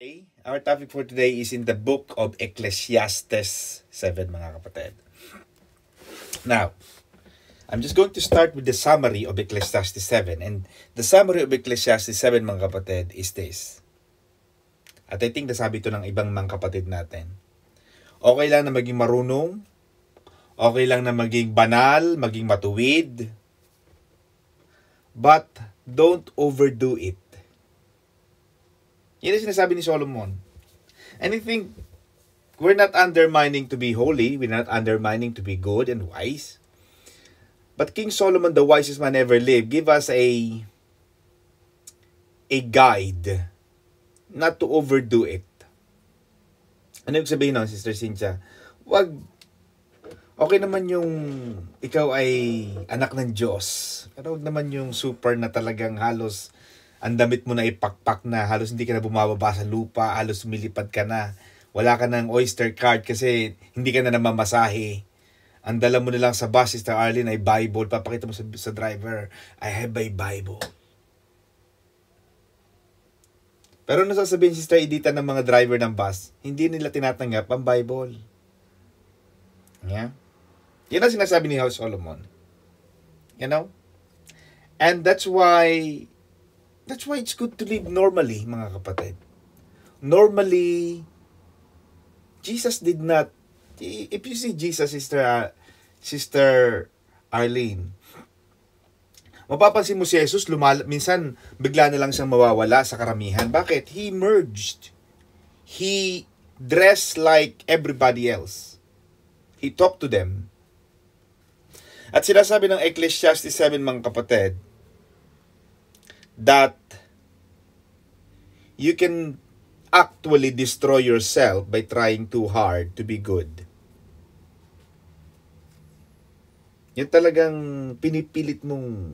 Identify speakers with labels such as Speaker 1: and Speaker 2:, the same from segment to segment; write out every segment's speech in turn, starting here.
Speaker 1: Okay, our topic for today is in the book of Ecclesiastes 7, mga kapatid. Now, I'm just going to start with the summary of Ecclesiastes 7. And the summary of Ecclesiastes 7, mga kapatid, is this. At I think nasabi ito ng ibang mga kapatid natin. Okay lang na maging marunong. Okay lang na maging banal, maging matuwid. But don't overdo it. Yan ang sinasabi ni Solomon. And I think we're not undermining to be holy. We're not undermining to be good and wise. But King Solomon, the wisest man ever lived, give us a guide not to overdo it. Ano yung sabihin nun, Sister Cynthia? Okay naman yung ikaw ay anak ng Diyos. Pero wag naman yung super na talagang halos ang damit mo na ipakpak na, halos hindi ka na bumababa sa lupa, halos lumilipad ka na. Wala ka ng Oyster card kasi hindi ka na namamasahe. Ang dala mo na lang sa bus, Sister Arlene, ay Bible. Papakita mo sa driver, I have a Bible. Pero ano sasabihin, Sister Edita, ng mga driver ng bus? Hindi nila tinatanggap ang Bible. Yeah? Yan ang sinasabi ni Solomon. You know? And that's why it's good to live normally, mga kapatid. Normally, Jesus did not, if you see Jesus, Sister Arlene, mapapansin mo si Jesus, minsan bigla na lang siyang mawawala sa karamihan. Bakit? He merged. He dressed like everybody else. He talked to them. At sinasabi ng Ecclesiastes 7, mga kapatid, that you can actually destroy yourself by trying too hard to be good. Yung talagang pinipilit mong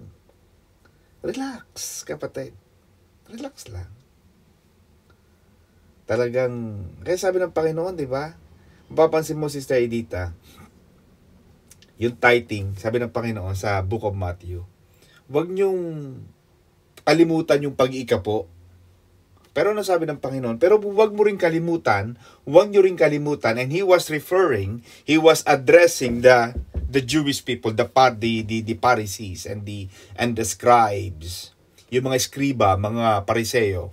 Speaker 1: relax, kapatid. Relax lang. Talagang, kaya sabi ng Panginoon, di ba? Mapapansin mo, Sister Edita, yung tithing, sabi ng Panginoon sa Book of Matthew, huwag niyong kalimutan yung pag-iikapo. Pero ano sabi ng Panginoon? Pero huwag mo rin kalimutan, huwag niyo rin kalimutan, and he was addressing the Jewish people, the Pharisees and the scribes, yung mga skriba, mga pariseo.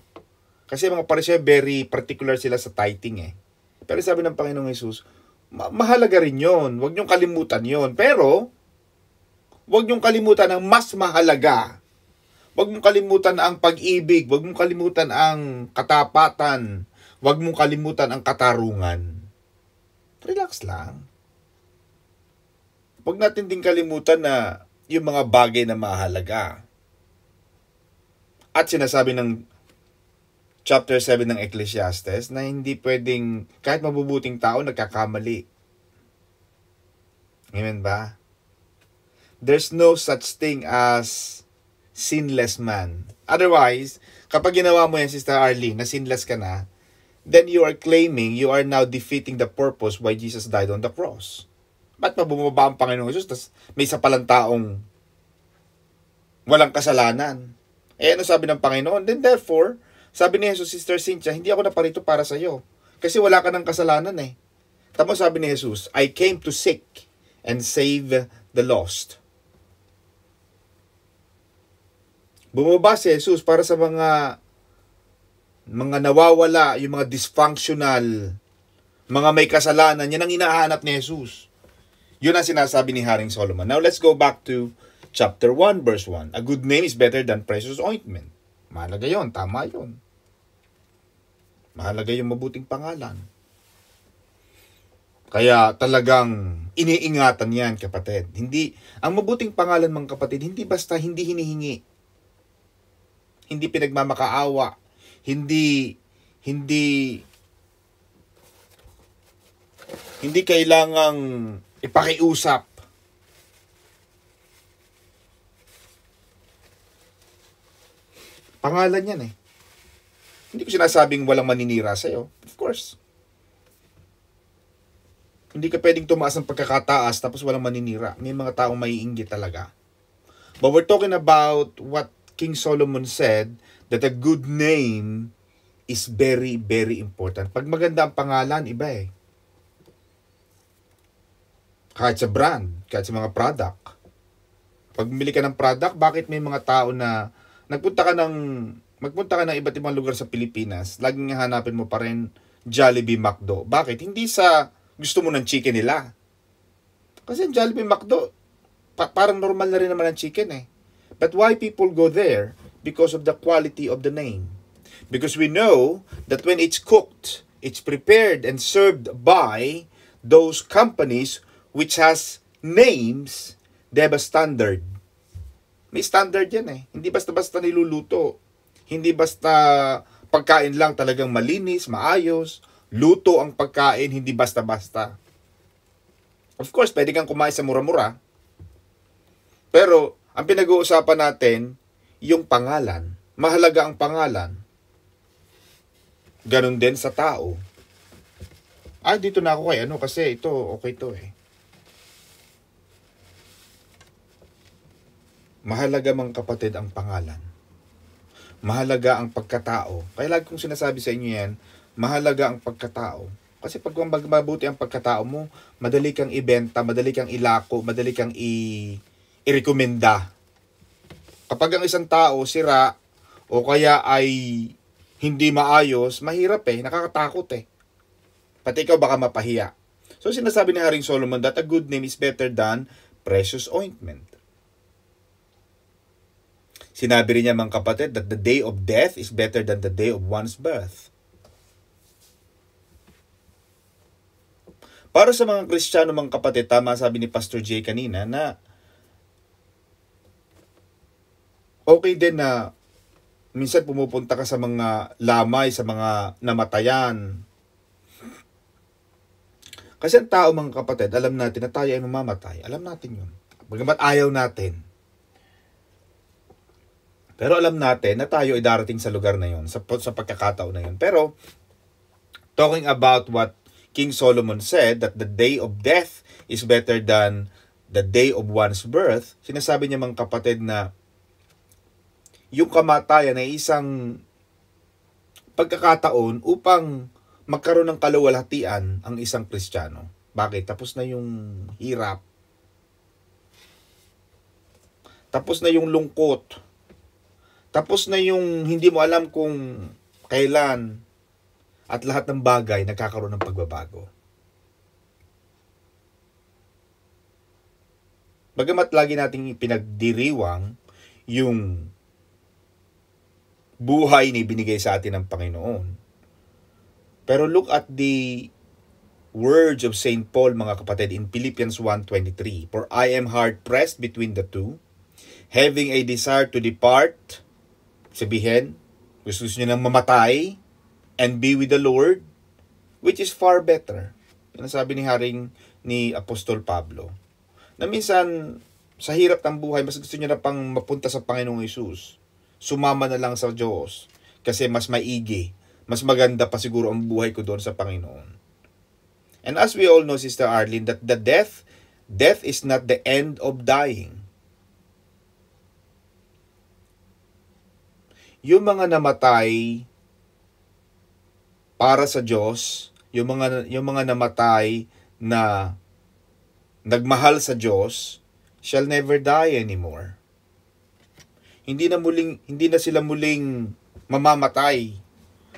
Speaker 1: Kasi mga pariseo, very particular sila sa tithing . Pero sabi ng Panginoong Jesus, mahalaga rin yun, huwag niyong kalimutan yun. Pero, huwag niyong kalimutan ang mas mahalaga. Huwag mong kalimutan ang pag-ibig. Huwag mong kalimutan ang katapatan. Huwag mong kalimutan ang katarungan. Relax lang. Huwag natin din kalimutan na yung mga bagay na mahalaga. At sinasabi ng chapter 7 ng Ecclesiastes na hindi pwedeng, kahit mabubuting tao, nagkakamali. Amen ba? There's no such thing as sinless man. Otherwise, kapag ginawa mo yan, Sister Arlene, na sinless ka na, then you are claiming you are now defeating the purpose why Jesus died on the cross. Ba't mabumaba ang Panginoong Jesus, tas may isa palang taong walang kasalanan? Ano sabi ng Panginoon? Then therefore, sabi ni Jesus, Sister Cynthia, hindi ako naparito para sa iyo. Kasi wala ka ng kasalanan . Tama sabi ni Jesus, I came to seek and save the lost. Bumaba si Jesus para sa mga nawawala, yung mga dysfunctional, mga may kasalanan. Yan ang hinahanap ni Jesus. Yun ang sinasabi ni Haring Solomon. Now let's go back to chapter 1, verse 1. A good name is better than precious ointment. Mahalaga yun, tama yun. Mahalaga yung mabuting pangalan. Kaya talagang iniingatan yan, kapatid. Ang mabuting pangalan, mga kapatid, hindi basta hindi hinihingi. Hindi pinagmamakaawa, hindi kailangang ipakiusap. Pangalan yan . Hindi ko sinasabing walang maninira sa'yo. Of course. Hindi ka pwedeng tumaas ng pagkakataas tapos walang maninira. May mga taong maiinggit talaga. But we're talking about what King Solomon said, that a good name is very, very important. Pag maganda ang pangalan, iba eh. Kahit sa brand, kahit sa mga product. Pag bumili ka ng product, bakit may mga tao na magpunta ka ng iba't ibang lugar sa Pilipinas, laging hanapin mo pa rin Jollibee, McDo. Bakit? Hindi sa gusto mo ng chicken nila. Kasi Jollibee, McDo, parang normal na rin naman ang chicken eh. But why people go there? Because of the quality of the name. Because we know that when it's cooked, it's prepared and served by those companies which has names, they have a standard. May standard yan eh. Hindi basta-basta niluluto. Hindi basta pagkain lang talagang malinis, maayos. Luto ang pagkain, hindi basta-basta. Of course, pwede kang kumain sa mura-mura. Pero, ang pinag-uusapan natin, yung pangalan. Mahalaga ang pangalan. Ganon din sa tao. Dito na ako kay kasi ito, okay to eh. Mahalaga mga kapatid ang pangalan. Mahalaga ang pagkatao. Kaya lagi kong sinasabi sa inyo yan, mahalaga ang pagkatao. Kasi pag mabuti ang pagkatao mo, madali kang ibenta, madali kang ilako, madali kang i-rekomenda. Kapag ang isang tao sira o kaya ay hindi maayos, mahirap eh, nakakatakot eh. Pati ikaw baka mapahiya. So sinasabi ni Haring Solomon that a good name is better than precious ointment. Sinabi rin niya mga kapatid that the day of death is better than the day of one's birth. Para sa mga Kristiyano mga kapatid, tama sabi ni Pastor Jay kanina na okay din na minsan pumupunta ka sa mga lamay, sa mga namatayan. Kasi ang tao mga kapatid, alam natin na tayo ay mamamatay. Alam natin yun. Bagamat ayaw natin. Pero alam natin na tayo ay darating sa lugar na yun, sa pagkakataon na yun. Pero, talking about what King Solomon said, that the day of death is better than the day of one's birth, sinasabi niya mga kapatid na yung kamatayan ay isang pagkakataon upang magkaroon ng kaluwalhatian ang isang Kristiyano. Bakit? Tapos na yung hirap. Tapos na yung lungkot. Tapos na yung hindi mo alam kung kailan at lahat ng bagay nagkakaroon ng pagbabago. Bagamat lagi nating pinagdiriwang yung buhay na ibinigay sa atin ng Panginoon. Pero look at the words of St. Paul, mga kapatid, in Philippians 1:23. For I am hard-pressed between the two, having a desire to depart, sabihin, gusto nyo nang mamatay, and be with the Lord, which is far better. Yan ang sabi ni Apostol Pablo. Na minsan, sa hirap ng buhay, mas gusto nyo na pang mapunta sa Panginoong Hesus. Sumama na lang sa Diyos. Kasi mas maigi. Mas maganda pa siguro ang buhay ko doon sa Panginoon. And as we all know, Sister Arlene, that the death is not the end of dying. Yung mga namatay para sa Diyos, yung mga namatay na nagmahal sa Diyos, shall never die anymore. Hindi na sila muling mamamatay.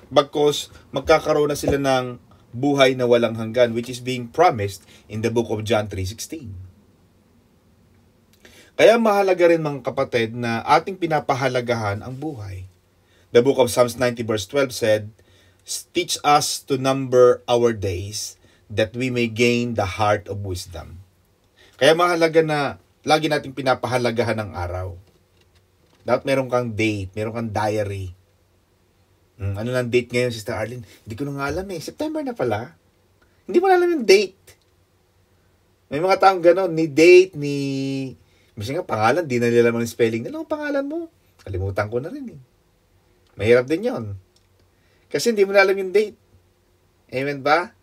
Speaker 1: Bagkus magkakaroon na sila ng buhay na walang hanggan, which is being promised in the book of John 3:16. Kaya mahalaga rin mga kapatid na ating pinapahalagahan ang buhay. The book of Psalms 90 verse 12 said, teach us to number our days that we may gain the heart of wisdom. Kaya mahalaga na lagi nating pinapahalagahan ang araw. Dapat meron kang date, meron kang diary. Ano lang date ngayon, Sister Arlene? Hindi ko na nga alam eh. September na pala. Hindi mo na alam yung date. May mga taong gano'n, ni date, ni... Kasi nga, pangalan, di na nila naman yung spelling. Ano ang pangalan mo? Kalimutan ko na rin eh. Mahirap din yon. Kasi hindi mo na alam yung date. Amen ba?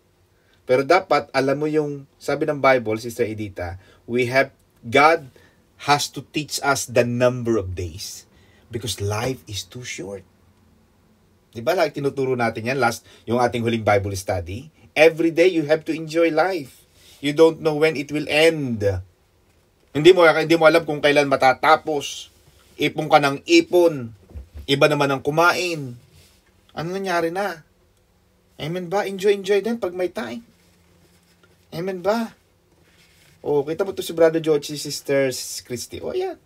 Speaker 1: Pero dapat, alam mo yung, sabi ng Bible, Sister Edita, God has to teach us the number of days. Because life is too short. Di ba? Like, tinuturo natin yan yung ating huling Bible study. Every day, you have to enjoy life. You don't know when it will end. Hindi mo alam kung kailan matatapos. Ipon ka ng ipon. Iba naman ang kumain. Ano nangyari na? Amen ba? Enjoy din pag may time. Amen ba? Oh, kita mo to si Brother George, si Sister Christy. Oh, yan.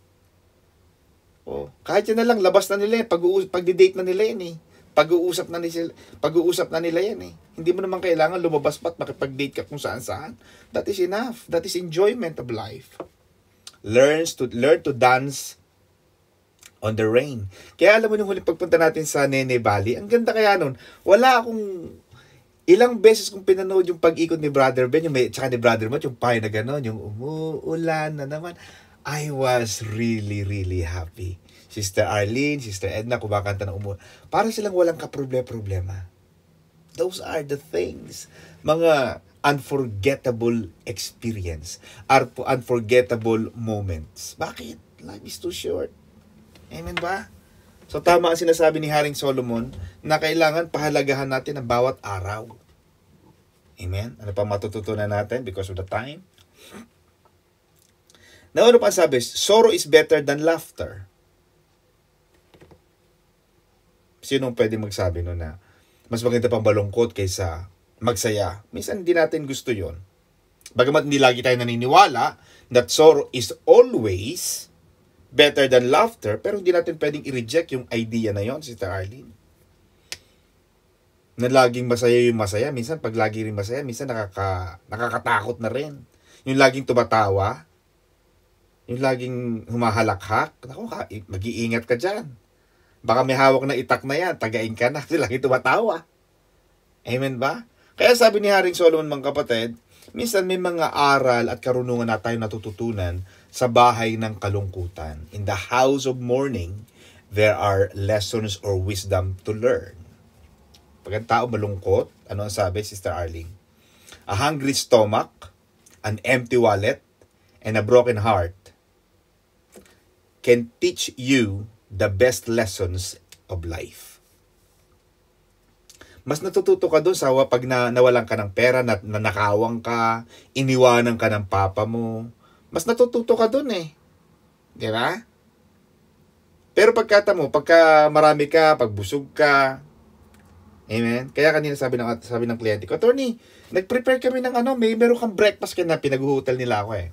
Speaker 1: Oh, kahit yan na lang, labas na nila yan. Pag-date na nila yan eh. Pag-uusap na nila yan eh. Hindi mo naman kailangan lumabas pa at makipag-date ka kung saan-saan. That is enough. That is enjoyment of life. Learn to dance on the rain. Kaya alam mo nung huling pagpunta natin sa Nene Valley, ang ganda kaya nun. Ilang beses kong pinanood yung pag-ikot ni Brother Ben, tsaka ni Brother Matt, yung payo na gano'n, yung umuulan na naman. I was really, really happy. Sister Arlene, Sister Edna, kumakanta ng umuulan. Para silang walang kaproblema. Those are the things. Mga unforgettable experience. Unforgettable moments. Bakit? Life is too short. Amen ba? So tama ang sinasabi ni Haring Solomon na kailangan pahalagahan natin ang bawat araw. Amen? Ano pa matututunan natin because of the time? Now, ano pa sabi? Sorrow is better than laughter. Sinong pwede magsabi no na mas maganda pang malungkot kaysa magsaya? Minsan hindi natin gusto yon. Bagamat hindi lagi tayo naniniwala that sorrow is always better than laughter, pero hindi natin pwedeng i-reject yung idea na yon, Sister Arlene. Na laging masaya yung masaya. Minsan, pag lagi rin masaya, minsan nakakatakot na rin. Yung laging tumatawa, yung laging humahalakhak, naku, mag-iingat ka dyan. Baka may hawak na itak na yan, tagain ka na, kasi laging tumatawa. Amen ba? Kaya sabi ni Haring Solomon, mga kapatid, minsan may mga aral at karunungan na tayo natututunan sa bahay ng kalungkutan. In the house of mourning, there are lessons or wisdom to learn. Pag ang tao malungkot, ano ang sabi, Sister Arlene? A hungry stomach, an empty wallet, and a broken heart can teach you the best lessons of life. Mas natututo ka doon sa pag nawalan ka ng pera, nanakawang ka, iniwanan ka ng papa mo. Mas natututo ka doon eh. Di ba? Pero pagka marami ka, pagbusog ka, amen? Kaya kanina sabi ng kliyente ko, Attorney, nag-prepare kami ng meron kang breakfast kaya na pinag-hotel nila ako eh.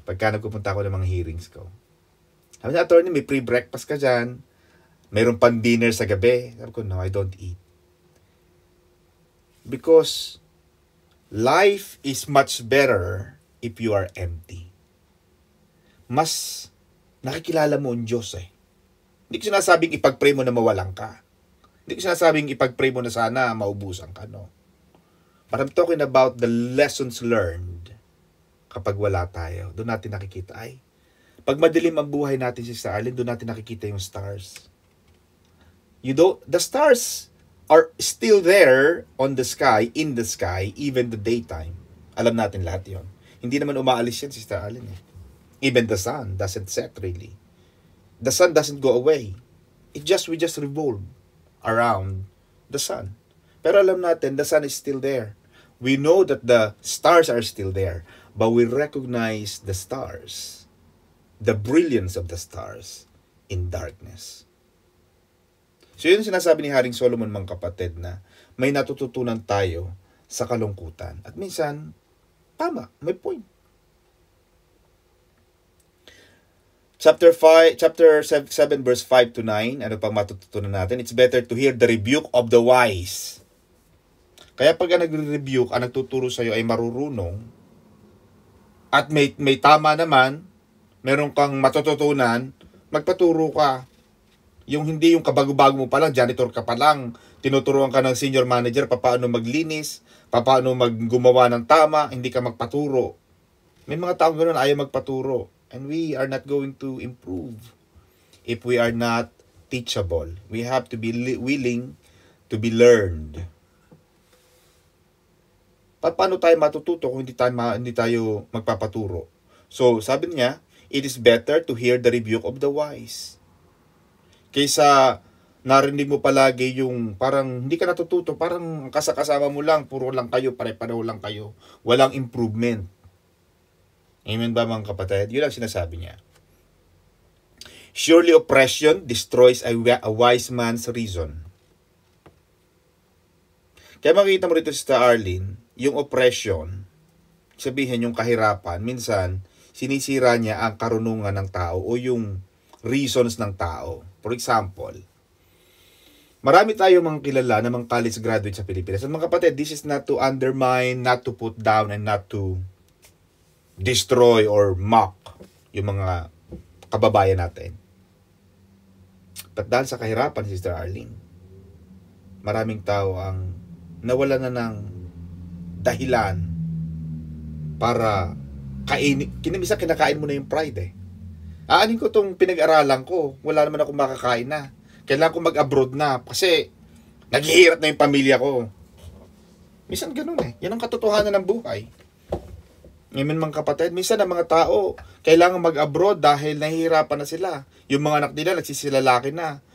Speaker 1: Pagka nagpupunta ako ng mga hearings ko. Sabi niya, Attorney, may pre-breakfast ka dyan. Mayroon pang dinner sa gabi. Sabi ko, no, I don't eat. Because life is much better if you are empty. Mas nakikilala mo ang Diyos eh. Hindi ko sinasabing ipag-pray mo na mawalan ka. Hindi ko sinasabing ipag-pray mo na sana maubusan ka, no. But I'm talking about the lessons learned kapag wala tayo. Doon natin nakikita pag madilim ang buhay natin, Sister Arlene, doon natin nakikita yung stars. The stars are still there on the sky, in the sky, even the daytime. Alam natin lahat yon. Hindi naman umaalis yan, Sister Arlene. Even the sun doesn't set really. The sun doesn't go away. We just revolve around the sun. Pero alam natin, the sun is still there. We know that the stars are still there. But we recognize the stars, the brilliance of the stars in darkness. So yun sinasabi ni Haring Solomon, mga kapatid, na may natututunan tayo sa kalungkutan. At minsan, tama, may point. Chapter 7 verse 5 to 9, ano pang matututunan natin? It's better to hear the rebuke of the wise. Kaya pag nagre-rebuke, ang nagtuturo sa iyo ay marurunong, at may tama naman, meron kang matututunan, magpaturo ka. Hindi yung kabago-bago mo pa lang, janitor ka pa lang, tinuturuan ka ng senior manager paano maglinis, paano gumawa ng tama, hindi ka magpaturo. May mga taong ganoon ayaw magpaturo. And we are not going to improve if we are not teachable. We have to be willing to be learned. Paano tayo matututo kung hindi tayo magpapaturo? So, sabi niya, it is better to hear the rebuke of the wise. Kaysa narinig mo palagi yung parang hindi ka natututo, parang kasama mo lang, puro lang kayo, pare-pareho lang kayo. Walang improvement. Amen ba mga kapatid? Yun ang sinasabi niya. Surely oppression destroys a wise man's reason. Kaya makikita mo rito Sister Arlene, yung oppression, sabihin yung kahirapan, minsan sinisira niya ang karunungan ng tao o yung reasons ng tao. For example, marami tayong mga kilala na mga college graduate sa Pilipinas. At mga kapatid, this is not to undermine, not to put down, and not to destroy or mock yung mga kababayan natin. But dahil sa kahirapan, Sister Arlene, maraming tao ang nawala na ng dahilan para kinamisa kinakain mo na yung pride eh. Aanin ko tong pinag-aralan ko, wala naman ako makakain na. Kailangan ko mag-abroad na kasi naghihirap na yung pamilya ko. Minsan ganun eh. Yan ang katotohanan ng buhay. Ngayon mga kapatid, minsan ang mga tao kailangan mag-abroad dahil nahihirapan na sila. Yung mga anak nila nagsisilalaki na.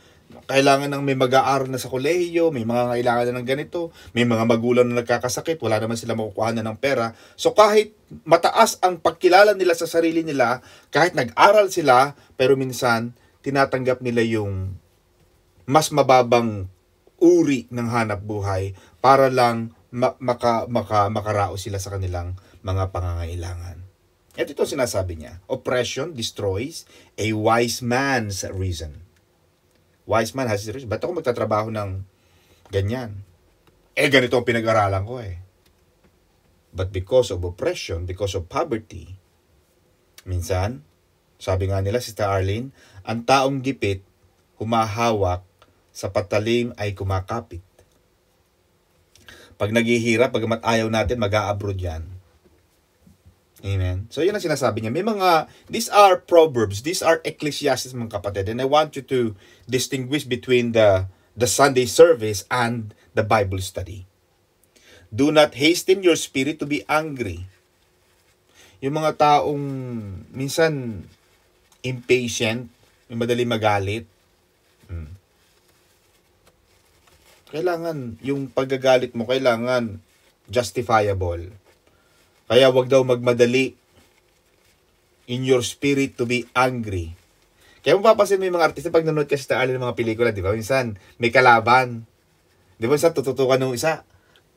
Speaker 1: Kailangan ng may mag-aaral na sa kolehiyo, may mga kailangan na ng ganito, may mga magulang na nagkakasakit, wala naman sila makukuha na ng pera. So kahit mataas ang pagkilala nila sa sarili nila, kahit nag-aral sila, pero minsan tinatanggap nila yung mas mababang uri ng hanap buhay para lang makaraos sila sa kanilang mga pangangailangan. At ito sinasabi niya, oppression destroys a wise man's reason. Wise man has his reason. Ba't ako magtatrabaho ng ganyan? Ganito ang pinag-aralan ko eh. But because of oppression, because of poverty, minsan, sabi nga nila, Sister Arlene, ang taong gipit, humahawak, sa patalim ay kumakapit. Pag naghihirap, pagamat ayaw natin, mag-a-abroad yan. Amen. So yun ang sinasabi niya. May mga, these are proverbs, these are Ecclesiastes mga kapatid. And I want you to distinguish between the Sunday service and the Bible study. Do not hasten your spirit to be angry. Yung mga taong minsan impatient, yung madali magalit. Kailangan, yung paggagalit mo, kailangan justifiable. Kaya wag daw magmadali in your spirit to be angry. Kaya mapapansin mo yung mga artista pag nanonood ka sa ng mga pelikula, di ba? Minsan may kalaban. Di ba? Minsan tututukan ng isa.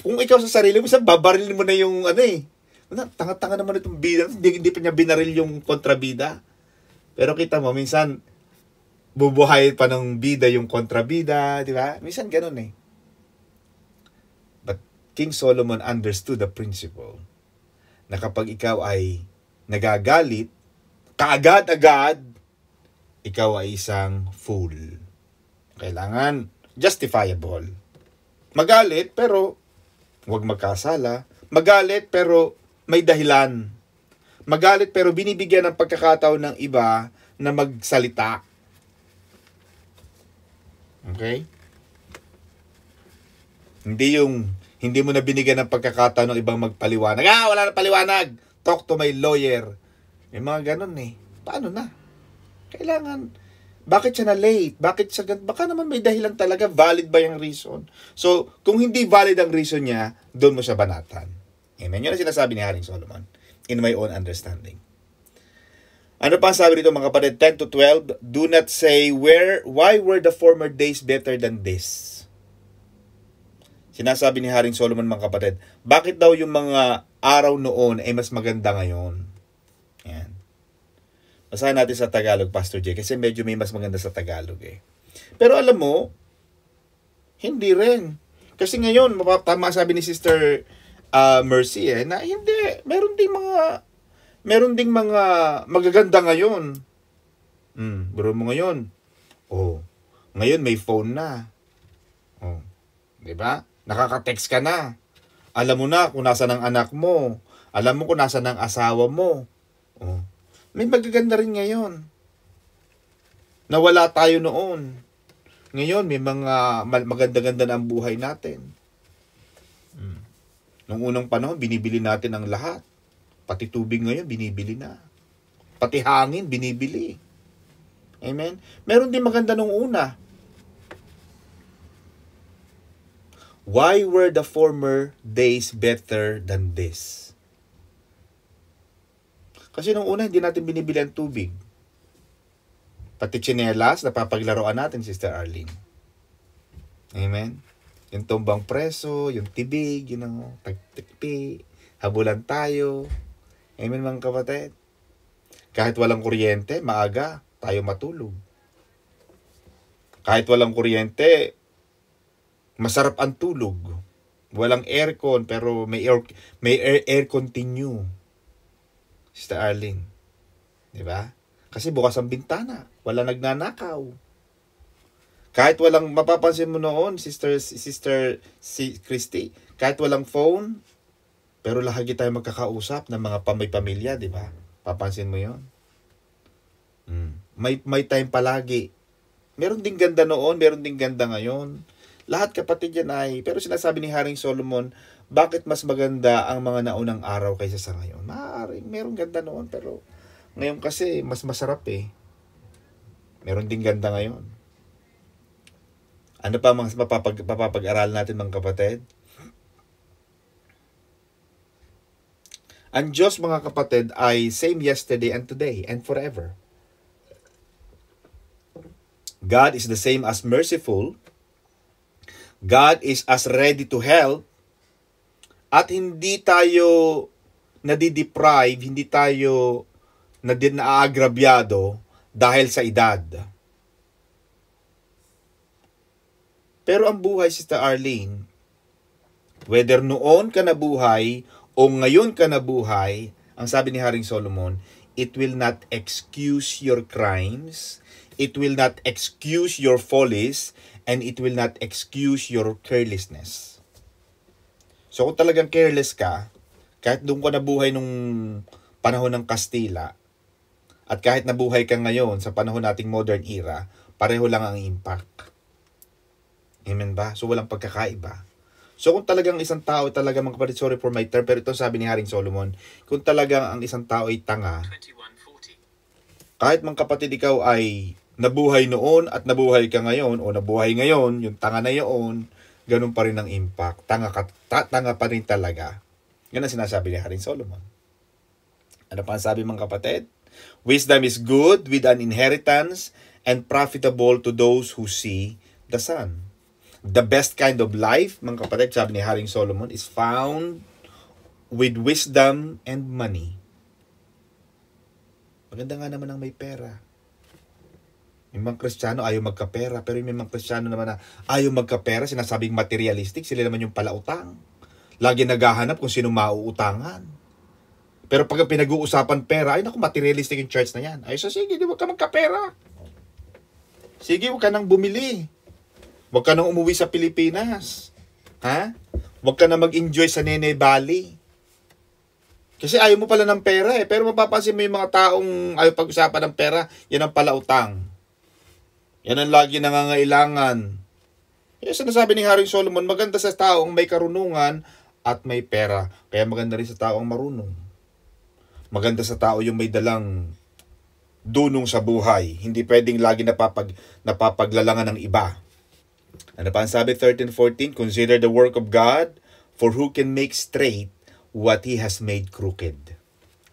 Speaker 1: Kung ikaw sa sarili mo, minsan babarilin mo na yung ano eh. Tanga-tanga naman itong bida. Hindi pa niya binaril yung kontrabida. Pero kita mo, minsan bubuhay pa ng bida yung kontrabida, di ba? Minsan ganun eh. But King Solomon understood the principle na kapag ikaw ay nagagalit, kaagad-agad, ikaw ay isang fool. Kailangan justifiable. Magalit, pero huwag magkasala. Magalit, pero may dahilan. Magalit, pero binibigyan ng pagkakataon ng iba na magsalita. Okay? Hindi mo na binigyan ng pagkakataon ng ibang magpaliwanag. Wala na paliwanag. Talk to my lawyer. May mga ganun eh. Paano na? Kailangan, bakit siya na late? Bakit siya, baka naman may dahilan talaga. Valid ba yung reason? So, kung hindi valid ang reason niya, doon mo siya banatan. Amen. Yun ang sinasabi ni Haring Solomon. In my own understanding. Ano pa ang sabi dito mga kapatid? 10 to 12. Do not say, why were the former days better than this? Sinasabi ni Haring Solomon mga kapatid, bakit daw yung mga araw noon ay mas maganda ngayon? Yan. Basahin natin sa Tagalog, Pastor J, kasi medyo may mas maganda sa Tagalog eh. Pero alam mo, hindi rin. Kasi ngayon, tama sabi ni Sister Mercy na hindi, meron ding mga magaganda ngayon. Bro mo ngayon. Ngayon may phone na. 'Di ba? Nakaka-text ka na. Alam mo na kung nasaan ang anak mo. Alam mo kung nasaan ang asawa mo. May magaganda rin ngayon. Nawala tayo noon. Ngayon, may mga maganda-ganda na ang buhay natin. Nung unang panahon, binibili natin ang lahat. Pati tubig ngayon, binibili na. Pati hangin, binibili. Amen? Meron din maganda nung una. Why were the former days better than this? Kasi nung una, hindi natin binibili ang tubig. Pati tsinelas, napapaglaruan natin, Sister Arlene. Amen? Yung tumbang preso, yung tibig, yun ang tagtikpi, habulan tayo. Amen, mga kapatid? Kahit walang kuryente, maaga tayo matulog. Kahit walang kuryente, masarap ang tulog. Walang aircon, pero may air continue. Sister Arlene. Diba? Kasi bukas ang bintana. Wala nagnanakaw. Kahit walang, mapapansin mo noon, Sister Christy, kahit walang phone, pero lagi tayo magkakausap ng mga pamilya, di ba? Papansin mo yon. May time palagi. Meron ding ganda noon, meron ding ganda ngayon. Lahat kapatid yan ay, pero sinasabi ni Haring Solomon, bakit mas maganda ang mga naunang araw kaysa sa ngayon? Maaaring meron ganda noon, pero ngayon kasi mas masarap eh. Meron ding ganda ngayon. Ano pa mga mapapag-aral natin mga kapatid? Ang Diyos mga kapatid ay same yesterday and today and forever. God is the same as merciful. God is as ready to help. At hindi tayo nadideprive, hindi tayo naaagrabyado dahil sa edad. Pero ang buhay, Sister Arlene, whether noon ka nabuhay o ngayon ka nabuhay, ang sabi ni Haring Solomon, it will not excuse your crimes, it will not excuse your follies, and it will not excuse your carelessness. So kung talagang careless ka, kahit doon ka nabuhay nung panahon ng Kastila, at kahit nabuhay ka ngayon sa panahon nating modern era, pareho lang ang impact. Amen ba? So walang pagkakaiba. So kung talagang isang tao talaga, mga kapatid, sorry for my term, pero ito sabi ni Haring Solomon, kung talagang ang isang tao ay tanga, kahit mga kapatid ikaw ay nabuhay noon at nabuhay ka ngayon, o nabuhay ngayon, yung tanga na yun, ganun pa rin ang impact. Tanga pa rin talaga. Yan ang sinasabi ni Haring Solomon. Ano pa ang sabi mga kapatid? Wisdom is good with an inheritance and profitable to those who see the sun. The best kind of life, mga kapatid, sabi ni Haring Solomon, is found with wisdom and money. Maganda nga naman ang may pera. May mga Kristiyano ayaw magkapera, pero may mga Kristiyano naman na ayaw magkapera, sinasabing materialistic, sila naman yung palautang. Lagi naghahanap kung sino mauutangan. Pero pag pinag-uusapan pera, ay naku, materialistic yung church na yan. Ay, so sige, huwag ka magkapera. Sige, huwag ka nang bumili. Huwag ka nang umuwi sa Pilipinas. Ha? Huwag ka nang mag-enjoy sa Nene Valley. Kasi ayaw mo pala ng pera eh. Pero mapapansin mo yung mga taong ayaw pag-usapan ng pera, yan ang palautang. Yan ang lagi nangangailangan. Yung sinasabi ni Haring Solomon, maganda sa taong may karunungan at may pera. Kaya maganda rin sa taong marunong. Maganda sa tao yung may dalang dunong sa buhay. Hindi pwedeng lagi napapaglalangan ng iba. Ano pa ang sabi? 13:14, consider the work of God, for who can make straight what He has made crooked.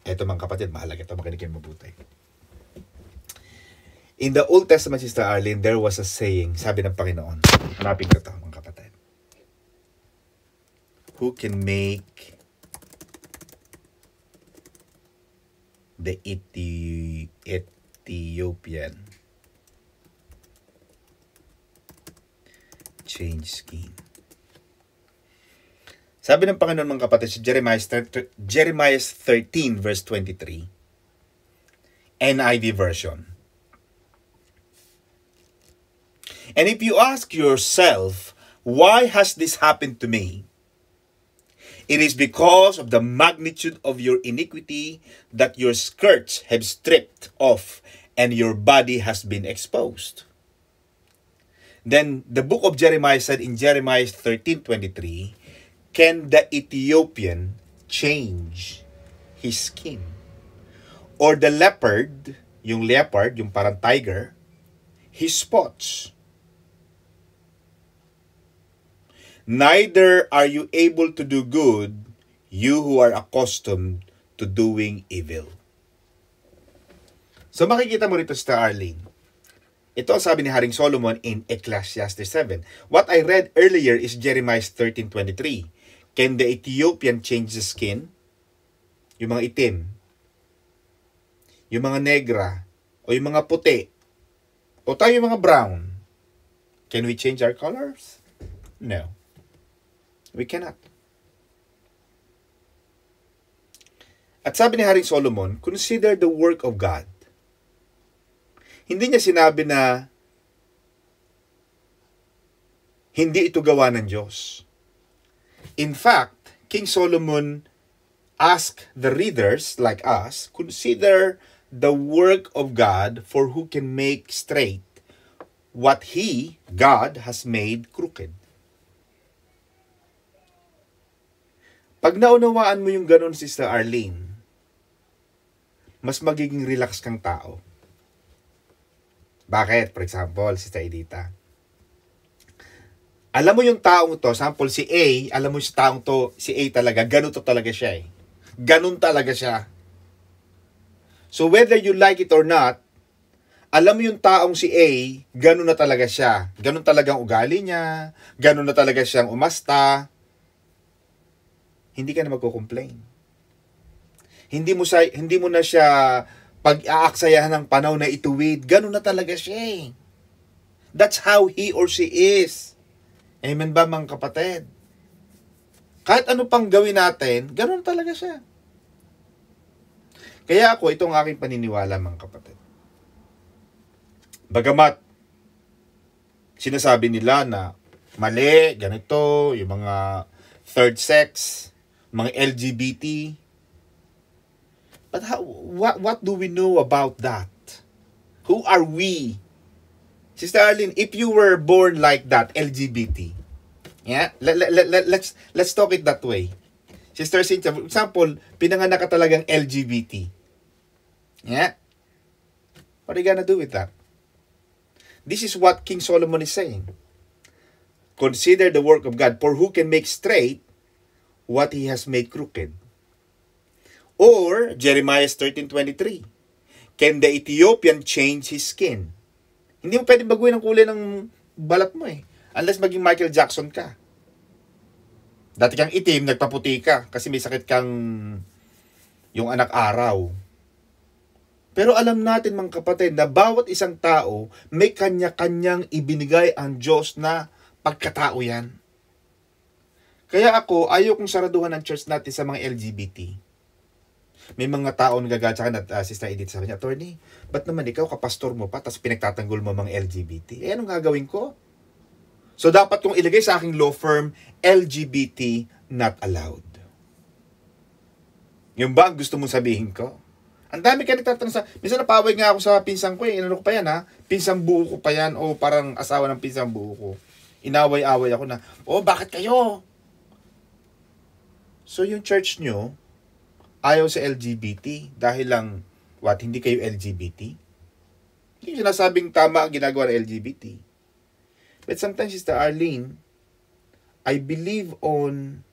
Speaker 1: Ito mga kapatid, mahalaga ito, makinig kayo mabuti. In the Old Testament, Sister Arlene, there was a saying, sabi ng Panginoon, hanapin ko ito mga kapatid. Who can make the Ethiopian change skin? Sabi ng Panginoon mga kapatid, si Jeremiah 13 verse 23, NIV version. And if you ask yourself, why has this happened to me? It is because of the magnitude of your iniquity that your skirts have stripped off and your body has been exposed. Then the book of Jeremiah said in Jeremiah 13:23, can the Ethiopian change his skin? Or the leopard, yung parang tiger, his spots? Neither are you able to do good, you who are accustomed to doing evil. So makikita mo rito, Sister Arlene. Ito ang sabi ni Haring Solomon in Ecclesiastes 7. What I read earlier is Jeremiah 13:23. Can the Ethiopian change the skin? Yung mga itim, yung mga negra, o yung mga puti, o tayo yung mga brown. Can we change our colors? No. We cannot. At sabi ni Haring Solomon, consider the work of God. Hindi niya sinabi na hindi ito gawa ng Diyos. In fact, King Solomon asked the readers like us, consider the work of God, for who can make straight what He, God, has made crooked. Pag naunawaan mo yung ganun, Sister Arlene, mas magiging relax kang tao. Bakit? For example, Sister Edita, alam mo yung taong to, sample si A, alam mo yung taong to, si A talaga, ganun to talaga siya eh. Ganun talaga siya. So whether you like it or not, alam mo yung taong si A, ganun na talaga siya. Ganun talagang ugali niya, ganun na talaga siyang umasta. Hindi ka na magko-complain. Hindi mo na siya pag-aaksayahan ng panahon na ituwid. Ganun na talaga siya eh. That's how he or she is. Amen ba, mga kapatid? Kahit ano pang gawin natin, ganun talaga siya. Kaya ako, itong aking paniniwala, mga kapatid. Bagamat, sinasabi nila na mali, ganito, yung mga third sex, mga LGBT. But what do we know about that? Who are we? Sister Arlene, if you were born like that, LGBT, yeah, let's talk it that way. Sister Cynthia, for example, pinanganak ka talagang LGBT. Yeah? What are you gonna do with that? This is what King Solomon is saying. Consider the work of God, for who can make straight what He has made crooked? Or, Jeremiah 13:23, can the Ethiopian change his skin? Hindi mo pwedeng baguhin ang kulay ng balat mo eh. Unless maging Michael Jackson ka. Dati kang itim, nagpaputi ka kasi may sakit kang yung anak araw. Pero alam natin, mga kapatid, na bawat isang tao may kanya-kanyang ibinigay ang Diyos na pagkatao yan. Kaya ako, ayaw kong saraduhan ang church natin sa mga LGBT. May mga tao nagagalit sa akin at Sister Edith sabi niya, Attorney, ba't naman ikaw kapastor mo pa tapos pinagtatanggol mo mga LGBT? Eh, anong gagawin ko? So, dapat kong ilagay sa aking law firm, LGBT not allowed. Yung ba ang gusto mong sabihin ko? Ang dami ka nagtatanong sa... Minsan napaway nga ako sa pinsang ko eh. Inano ko pa yan ha? Pinsang buo ko pa yan o parang asawa ng pinsang buo ko. Inaway-away ako na, bakit kayo? So, yung church nyo, ayaw sa LGBT dahil lang, hindi kayo LGBT? Hindi sinasabing tama ang ginagawa ng LGBT. But sometimes, Sister Arlene, I believe on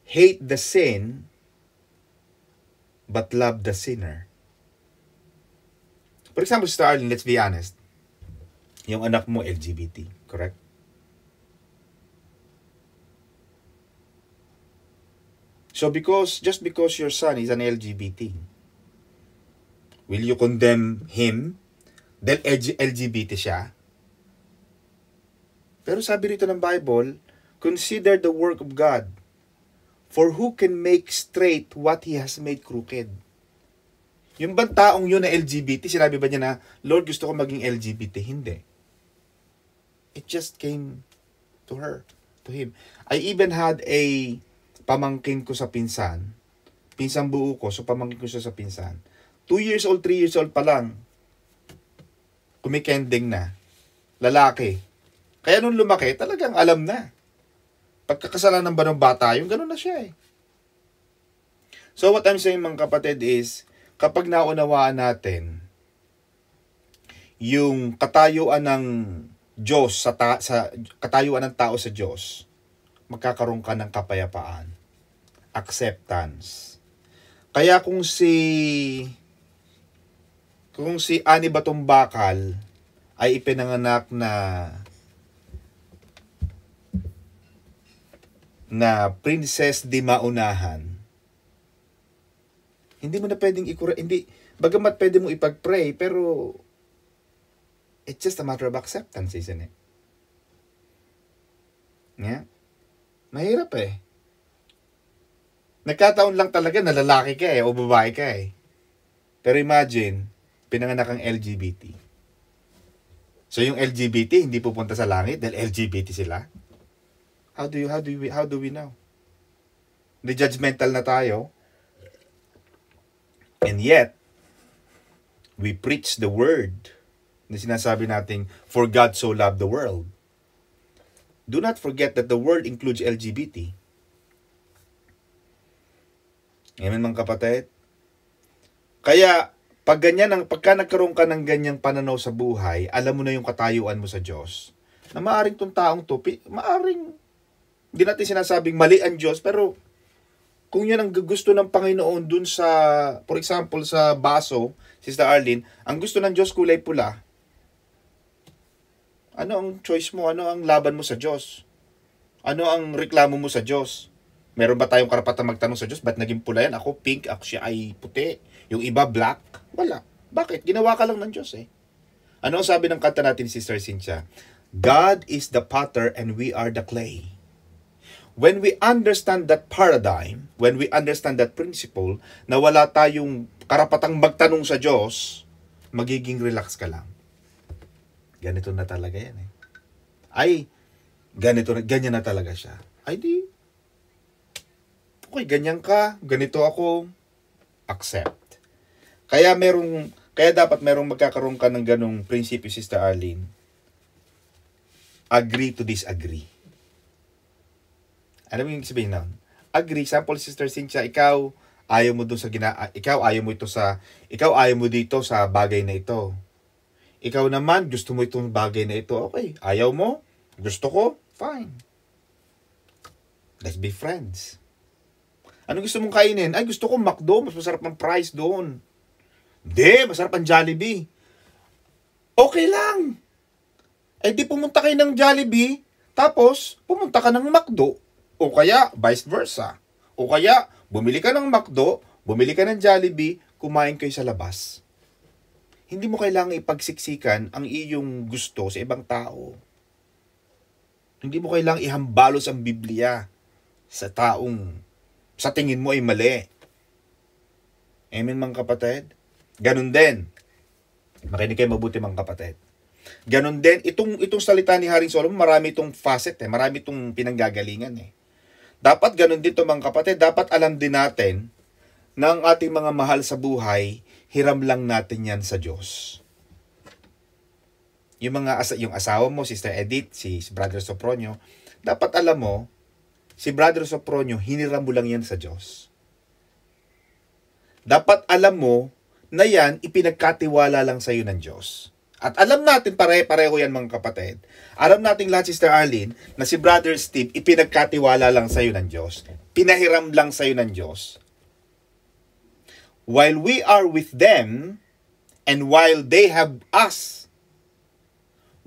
Speaker 1: hate the sin, but love the sinner. For example, Sister Arlene, let's be honest. Yung anak mo LGBT, correct? So just because your son is an LGBT, will you condemn him dahil LGBT siya? Pero sabi rito ng Bible, consider the work of God, for who can make straight what He has made crooked? Yung bang taong yun na LGBT, sinabi ba niya na, Lord, gusto ko maging LGBT? Hindi. It just came to him. I even had a pamangkin ko sa pinsan. Pinsang buo ko, so pamangkin ko siya sa pinsan. 2 years old, 3 years old pa lang. Kumikending na. Lalaki. Kaya nung lumaki, talagang alam na. Pagkakasalanan ba ng bata, yung gano'n na siya eh. So what I'm saying, mga kapatid, is kapag naunawaan natin yung katayuan ng Diyos, sa katayuan ng tao sa Diyos, magkakaroon ka ng kapayapaan, acceptance. Kaya kung si Ani Batong Bakal ay ipinanganak na princess di maunahan, hindi mo na pwedeng bagamat pwede mo ipag-pray, pero it's just a matter of acceptance, isn't it? Yeah? Mahirap eh. Nagkataon lang talaga na lalaki ka o babae ka eh. Pero imagine, pinanganak ang LGBT. So yung LGBT hindi pupunta sa langit dahil LGBT sila? How do we know? The judgmental na tayo. And yet, we preach the word na sinasabi nating, for God so loved the world. Do not forget that the world includes LGBT. Amen mga kapatid? Kaya, pagka nagkaroon ka ng ganyang pananaw sa buhay, alam mo na yung katayuan mo sa Diyos, na maaring tong taong to, hindi natin sinasabing mali ang Diyos, pero kung yan ang gusto ng Panginoon dun sa, for example, sa baso, Sister Arlene, ang gusto ng Diyos kulay pula, ano ang choice mo? Ano ang laban mo sa Diyos? Ano ang reklamo mo sa Diyos? Meron ba tayong karapatan magtanong sa Diyos, ba't naging pula yan? Ako pink, ako siya ay puti. Yung iba black? Wala. Bakit? Ginawa ka lang ng Diyos eh. Ano ang sabi ng kanta natin, Sister Cynthia? God is the potter and we are the clay. When we understand that paradigm, when we understand that principle, na wala tayong karapatang magtanong sa Diyos, magiging relax ka lang. Ganito na talaga yan eh. Ganyan na talaga siya. Okay, ganyan ka, ganito ako, accept. Kaya dapat merong magkakaroon ka ng ganong prinsipyo, Sister Arlene. Agree to disagree. Alam mo yung sabihin nun? Agree. Sample, Sister Cynthia, ikaw ayaw mo dito sa bagay na ito. Ikaw naman, gusto mo itong bagay na ito. Okay. Ayaw mo? Gusto ko? Fine. Let's be friends. Ano gusto mong kainin? Gusto ko McDo. Mas masarap ang price doon. Hindi, masarap ang Jollibee. Okay lang. Di pumunta kayo ng Jollibee, tapos pumunta ka ng McDo. O kaya, vice versa. O kaya, bumili ka ng McDo, bumili ka ng Jollibee, kumain kayo sa labas. Hindi mo kailangang ipagsiksikan ang iyong gusto sa ibang tao. Hindi mo kailangang ihambalos ang Biblia sa taong sa tingin mo ay mali. Amen mga kapatid? Ganun din. Makinig kayo mabuti mga kapatid. Ganun din, itong salita ni Haring Solomon, marami itong facet marami itong pinanggagalingan Dapat ganun din to mga kapatid. Dapat alam din natin na ang ating mga mahal sa buhay, hiram lang natin yan sa Diyos. Yung asawa mo, Sister Edith, si Brother Sopronio, dapat alam mo, si Brother Sopronio, hiniram mo lang yan sa Diyos. Dapat alam mo na yan, ipinagkatiwala lang sa iyo ng Diyos. At alam natin, pare-pareho yan mga kapatid. Alam natin lahat, Sister Arlene, na si Brother Steve, ipinagkatiwala lang sa iyo ng Diyos. Pinahiram lang sa iyo ng Diyos. While we are with them, and while they have us,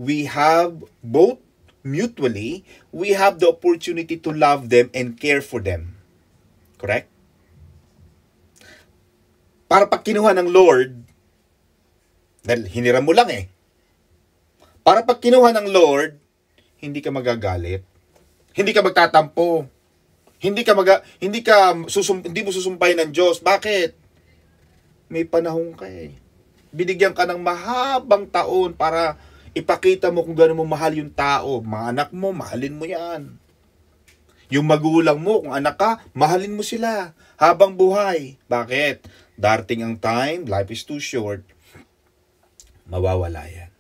Speaker 1: we have both mutually, we have the opportunity to love them and care for them. Correct? Para pag kinuha ng Lord, dahil hiniram mo lang para pag kinuha ng Lord, hindi ka magagalit, hindi ka magtatampo, hindi mo susumpahin ng Diyos. Bakit? May panahon ka binigyan ka ng mahabang taon para ipakita mo kung gaano mo mahal yung tao. Mga anak mo, mahalin mo yan. Yung magulang mo, kung anak ka, mahalin mo sila habang buhay. Bakit? Darating ang time, life is too short, mawawala yan.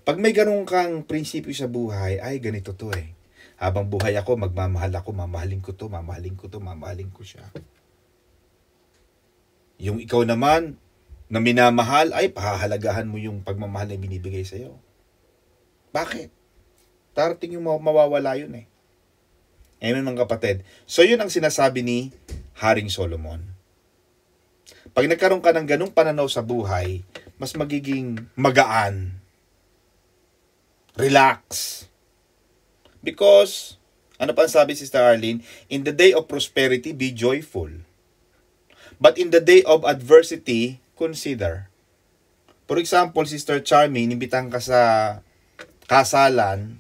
Speaker 1: Pag may ganun kang prinsipyo sa buhay, ganito to Habang buhay ako, magmamahal ako, mamahalin ko to, mamahalin ko siya. Yung ikaw naman, na minamahal, pahahalagahan mo yung pagmamahal na binibigay sa'yo. Bakit? Darating yung mawawala yun eh. Amen mga kapatid. So yun ang sinasabi ni Haring Solomon. Pag nagkaroon ka ng ganung pananaw sa buhay, mas magiging magaan. Relax. Because, ano pa ang sabi Sister Arlene? In the day of prosperity, be joyful. But in the day of adversity, consider. For example, Sister Charmy, inimbitahan ka sa kasalan.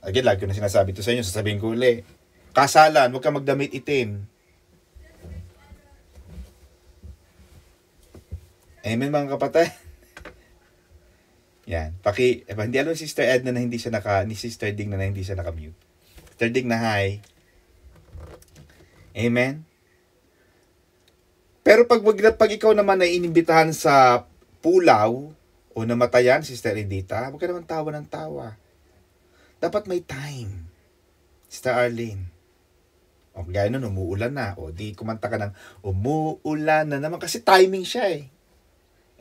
Speaker 1: Again, lagi ko na sinasabi ito sa inyo, sasabihin ko ulit. Kasalan, huwag ka magdamit itim. Amen mga kapatid. Yan. Hindi alam si Sister Edna na hindi siya ni Sister Ding na hindi siya naka-mute. Sister Ding na hi. Amen. Pero pag ikaw naman ay inimbitahan sa pulaw o namatayan, Sister Edita, huwag ka naman tawa ng tawa. Dapat may time. Sister Arlene. O gaya nun, umuulan na. O di kumanta ka ng umuulan na naman kasi timing siya eh.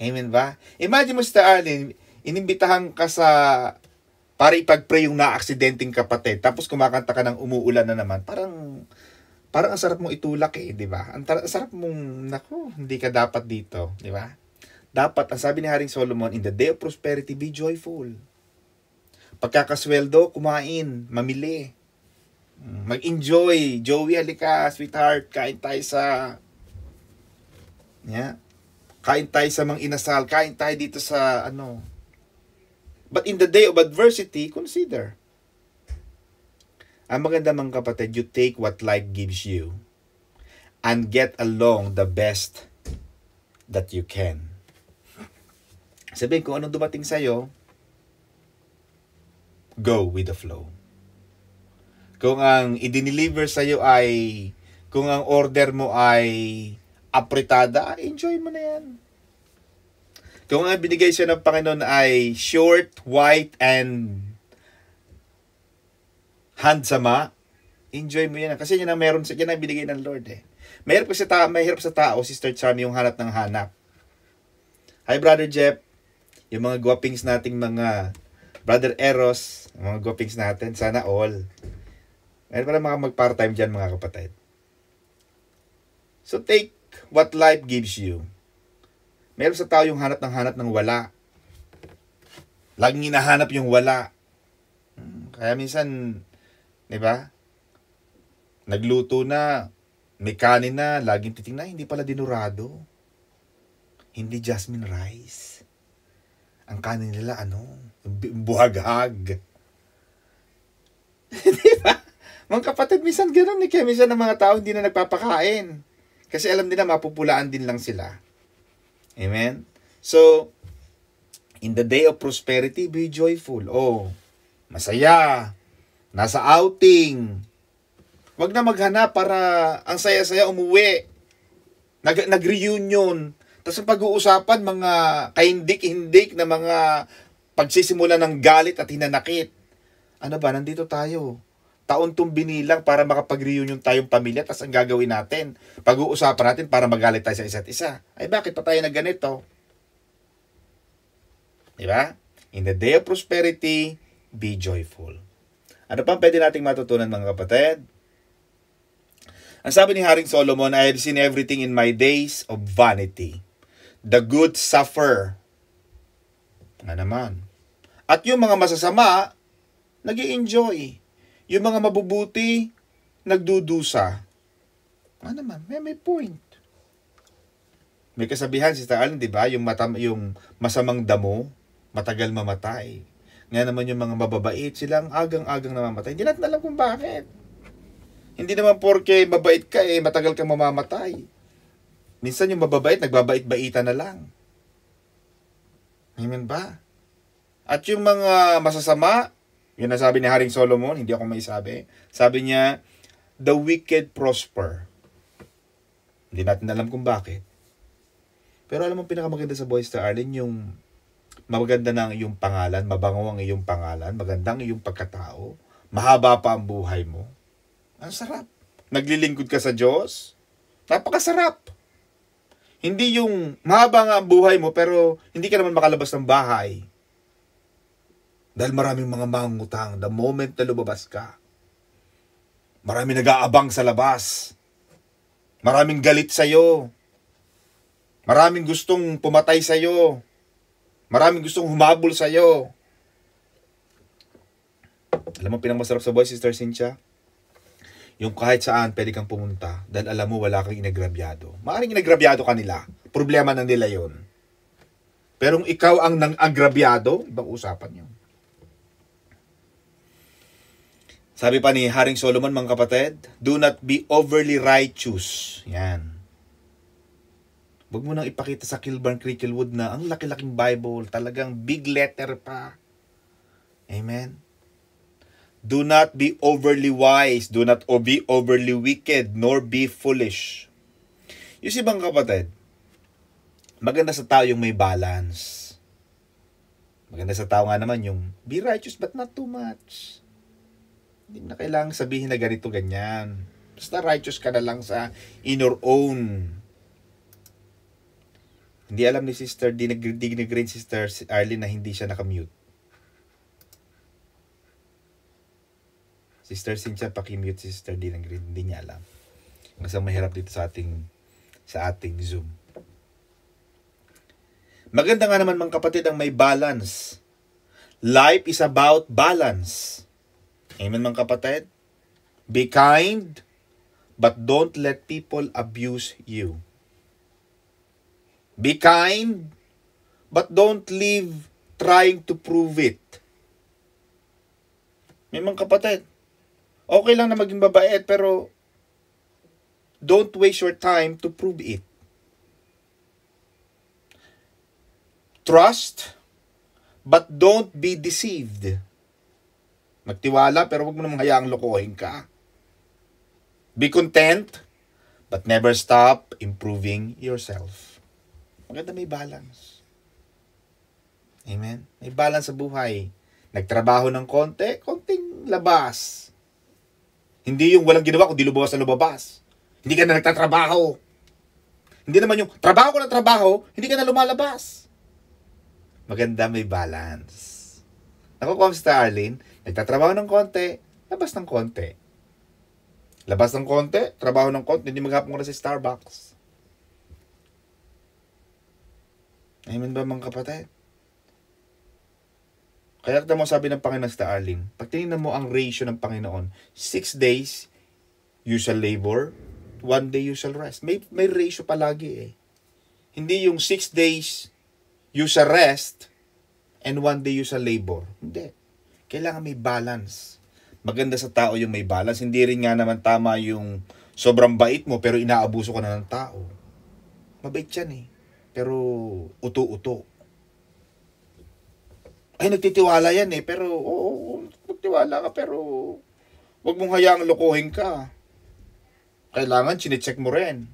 Speaker 1: Amen ba? Imagine mo, Sister Arlene, inimbitahan ka para ipag-pray yung na-aksidenteng kapatid, tapos kumakanta ka ng umuulan na naman, parang ang sarap mong itulak eh, di ba? Ang sarap mong, naku, hindi ka dapat dito, di ba? Dapat, ang sabi ni Haring Solomon, in the day of prosperity, be joyful. Pagkakasweldo, kumain, mamili. Mag-enjoy. Joey, halika, sweetheart, kain tayo sa, kain tayo sa Mang Inasal, kain tayo dito sa, But in the day of adversity, consider. Ang maganda mga kapatid, you take what life gives you and get along the best that you can. Sabihin, kung anong dumating sa'yo, go with the flow. Kung ang i-deliver sa'yo kung ang order mo ay apritada, enjoy mo na yan. Kung ang binigay siya ng Panginoon ay short, white, and handsama, enjoy mo yan. Kasi yan ang meron yan ang binigay ng Lord eh. Mahirap sa tao, Sister Charmy, yung hanap ng hanap. Hi, Brother Jeff. Yung mga guwapings nating mga Brother Eros, mga guwapings natin, sana all. Meron pala mga mag-part-time dyan, mga kapatid. So take what life gives you. Meron sa tao yung hanap ng wala. Laging hinahanap yung wala. Kaya minsan, di ba? Nagluto na, may kanin na, laging titingnan, hindi pala dinurado. Hindi jasmine rice. Ang kanin nila, buhaghag. Di ba? Mga kapatid, minsan gano'n kaya minsan ng mga tao hindi na nagpapakain. Kasi alam nila, mapupulaan din lang sila. Amen? So, in the day of prosperity, be joyful. Oh, masaya. Nasa outing. Wag na maghanap para ang saya-saya umuwi. Nag-reunion. Tapos ang pag-uusapan, mga kahindik-hindik na mga pagsisimula ng galit at hinanakit. Ano ba, nandito tayo. Taon tong binilang para makapag-reunion tayong pamilya, tapos ang gagawin natin, pag-uusapan natin para magalit tayo sa isa't isa. Ay bakit pa tayo na ganito? Diba? In the day of prosperity, be joyful. Ano pa pwede nating matutunan mga kapatid? Ang sabi ni Haring Solomon, I have seen everything in my days of vanity. The good suffer. Nga naman. At yung mga masasama, nag-i-enjoy. Yung mga mabubuti, nagdudusa. Ano naman, may point. May kasabihan, Sister Allen, di ba? Yung masamang damo, matagal mamatay. Nga naman yung mga mababait, silang agang-agang namamatay. Hindi natin alam kung bakit. Hindi naman porke mabait ka, matagal kang mamamatay. Minsan yung mababait, nagbabait-baita na lang. Amen ba? At yung mga masasama, yun na sabi ni Haring Solomon, hindi ako may sabi. Sabi niya, the wicked prosper. Hindi natin alam kung bakit. Pero alam mo, pinakamaganda sa buhay, Sister Arlene, yung maganda ng iyong pangalan, mabango ang iyong pangalan, magandang iyong pagkatao, mahaba pa ang buhay mo. Ang sarap. Naglilingkod ka sa Diyos, napakasarap. Hindi yung mahaba nga ang buhay mo, pero hindi ka naman makalabas ng bahay. Dahil maraming mga mangungutang, the moment na lumabas ka, maraming nag-aabang sa labas, maraming galit sa'yo, maraming gustong pumatay sa'yo, maraming gustong humabol sa'yo. Alam mo, pinakamasarap sa buhay, Sister Cynthia? Yung kahit saan pwede kang pumunta dahil alam mo wala kang inagrabyado. Maaaring inagrabyado ka nila. Problema na nila yon. Pero kung ikaw ang nang-agrabyado, ibang usapan yun. Sabi pa ni Haring Solomon, mga kapatid, do not be overly righteous. Yan. Huwag mo nang ipakita sa Kilburn Cricklewood na ang laki-laking Bible, talagang big letter pa. Amen. Do not be overly wise, do not be overly wicked, nor be foolish. Yung si mga kapatid, maganda sa tao yung may balance. Maganda sa tao nga naman yung be righteous but not too much. Hindi na kailangang sabihin na ganito, ganyan. Basta righteous ka na lang sa in your own. Hindi alam ni Sister, di nag-green Sister Arlene na hindi siya nakamute. Sister Cynthia, pakimute si Sister D ng green. Hindi niya alam. Masang mahirap dito sa ating Zoom. Maganda nga naman mga kapatid ang may balance. Life is about balance. Amen mga kapatid? Be kind, but don't let people abuse you. Be kind, but don't live trying to prove it. May mga kapatid, okay lang na maging mabait, pero don't waste your time to prove it. Trust, but don't be deceived. Magtiwala, pero huwag mo namang hayaang lokohin ka. Be content, but never stop improving yourself. Maganda may balance. Amen? May balance sa buhay. Nagtrabaho ng konting labas. Hindi yung walang ginawa, kundi lumabas na lumabas. Hindi ka na nagtatrabaho. Hindi naman yung trabaho ko ng trabaho, hindi ka na lumalabas. Maganda may balance. Ako, Sister Arlene, nagtatrabaho ng konti, labas ng konti. Labas ng konti, trabaho ng konti, hindi maghapon ko na sa Starbucks. Amen ba mga kapatid? Kaya mo sabi ng Panginoon sa Arlene, pag tinignan mo ang ratio ng Panginoon, 6 days, you shall labor, 1 day you shall rest. May ratio palagi eh. Hindi yung 6 days, you shall rest, and 1 day you shall labor. Hindi. Kailangan may balance. Maganda sa tao yung may balance. Hindi rin nga naman tama yung sobrang bait mo pero inaabuso ka na ng tao. Mabait yan eh. Pero uto-uto. Ay, nagtitiwala yan eh. Pero, oo, magtiwala ka pero wag mong hayaang lokohin ka. Kailangan chinecheck mo rin.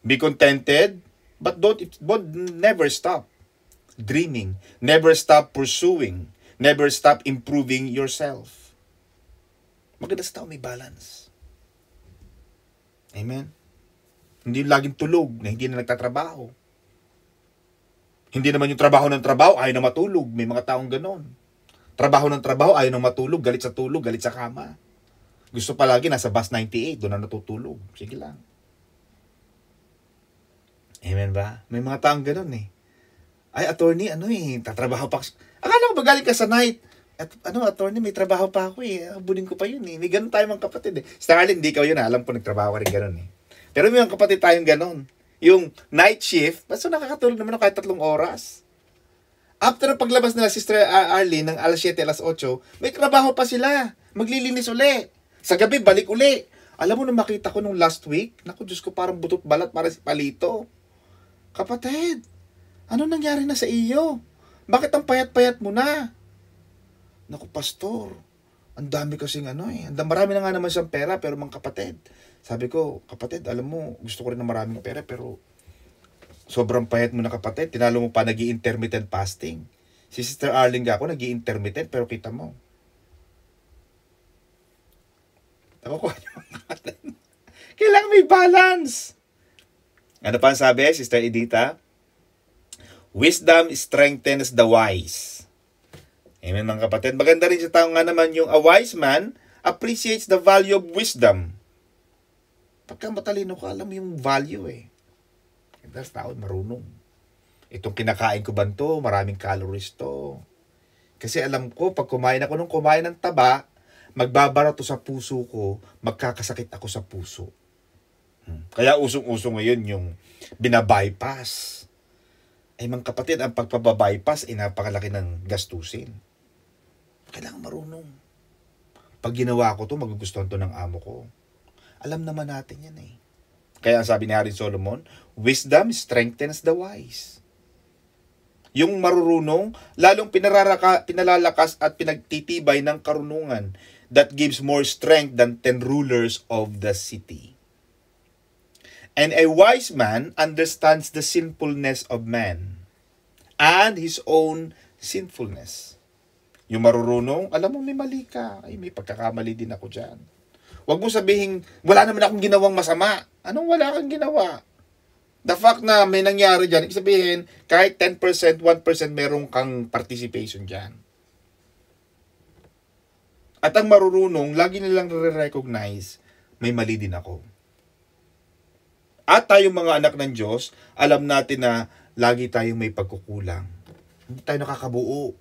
Speaker 1: Be contented, but don't never stop dreaming. Never stop pursuing. Never stop improving yourself. Maganda sa tao may balance. Amen? Hindi laging tulog na hindi na nagtatrabaho. Hindi naman yung trabaho ng trabaho, ayaw na matulog. May mga taong ganon. Trabaho ng trabaho, ayaw na matulog. Galit sa tulog, galit sa kama. Gusto palagi nasa bus 98, doon na natutulog. Sige lang. Amen ba? May mga taong ganon eh. Ay, attorney, tatrabaho pa. Akala ko ba galing ka sa night? At attorney, may trabaho pa ako eh. Abunin ko pa yun eh. May ganon tayo mga kapatid eh. Starlin, hindi ikaw yun ha. Alam ko nagtrabaho ka rin ganon eh. Pero may mga kapatid tayong ganon. Yung night shift, basta nakakatulog naman ako kahit 3 oras. After paglabas nila Sister Arlene ng alas 7, alas 8, may trabaho pa sila. Maglilinis uli. Sa gabi, balik uli. Alam mo, nung makita ko nung last week, naku, Diyos ko, parang butot balat, parang si Palito. Kapatid, ano nangyari na sa iyo? Bakit ang payat-payat mo na? Naku, pastor, ang dami kasing marami na nga naman siyang pera, pero mga kapatid, sabi ko, kapatid, alam mo, gusto ko rin na maraming pera, pero sobrang payat mo na kapatid, tinalo mo pa nag-i-intermittent fasting. Si Sister Arlene ako, nag-i-intermittent, pero kita mo. Nakukuha niyo mga kapatid. Kailangan may balance. Ano pa ang sabi, Sister Edita? Wisdom strengthens the wise. Amen mga kapatid. Maganda rin sa tao nga naman yung a wise man appreciates the value of wisdom. Pagka matalino ka, alam mo yung value eh. That's tao marunong. Itong kinakain ko ba to, maraming calories to. Kasi alam ko, pag kumain ng taba, magbabara to sa puso ko, magkakasakit ako sa puso. Kaya usong-uso ngayon yung binabypass. Ay mga kapatid, ang pagpababypass ay napakalaki ng gastusin. Kailangan marunong. Pag ginawa ko to, magugustuhan to ng amo ko. Alam naman natin yan eh. Kaya ang sabi ni Haring Solomon, wisdom strengthens the wise. Yung marurunong, lalong pinalalakas at pinagtitibay ng karunungan that gives more strength than 10 rulers of the city. And a wise man understands the sinfulness of man and his own sinfulness. Yung marurunong, alam mo may mali ka. Ay, may pagkakamali din ako dyan. Huwag mo sabihin, wala naman akong ginawang masama. Anong wala kang ginawa? The fact na may nangyari dyan, ibig sabihin, kahit 10%, 1% meron kang participation dyan. At ang marurunong, lagi nilang re-recognize, may mali din ako. At tayong mga anak ng Diyos, alam natin na lagi tayong may pagkukulang. Hindi tayo nakakabuo.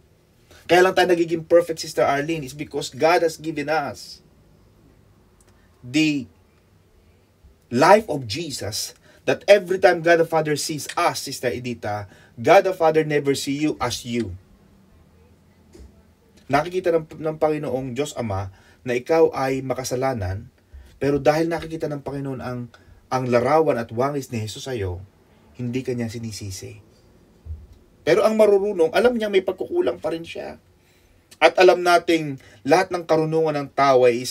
Speaker 1: Kaya lang tayo nagiging perfect, Sister Arlene, is because God has given us the life of Jesus, that every time God the Father sees us, Sister Edita, God the Father never see you as you. Nakikita ng Panginoong Diyos Ama na ikaw ay makasalanan, pero dahil nakikita ng Panginoon ang larawan at wangis ni Jesus sa'yo, hindi kanya sinisisi. Pero ang marurunong, alam niya may pagkukulang pa rin siya. At alam nating lahat ng karunungan ng tao ay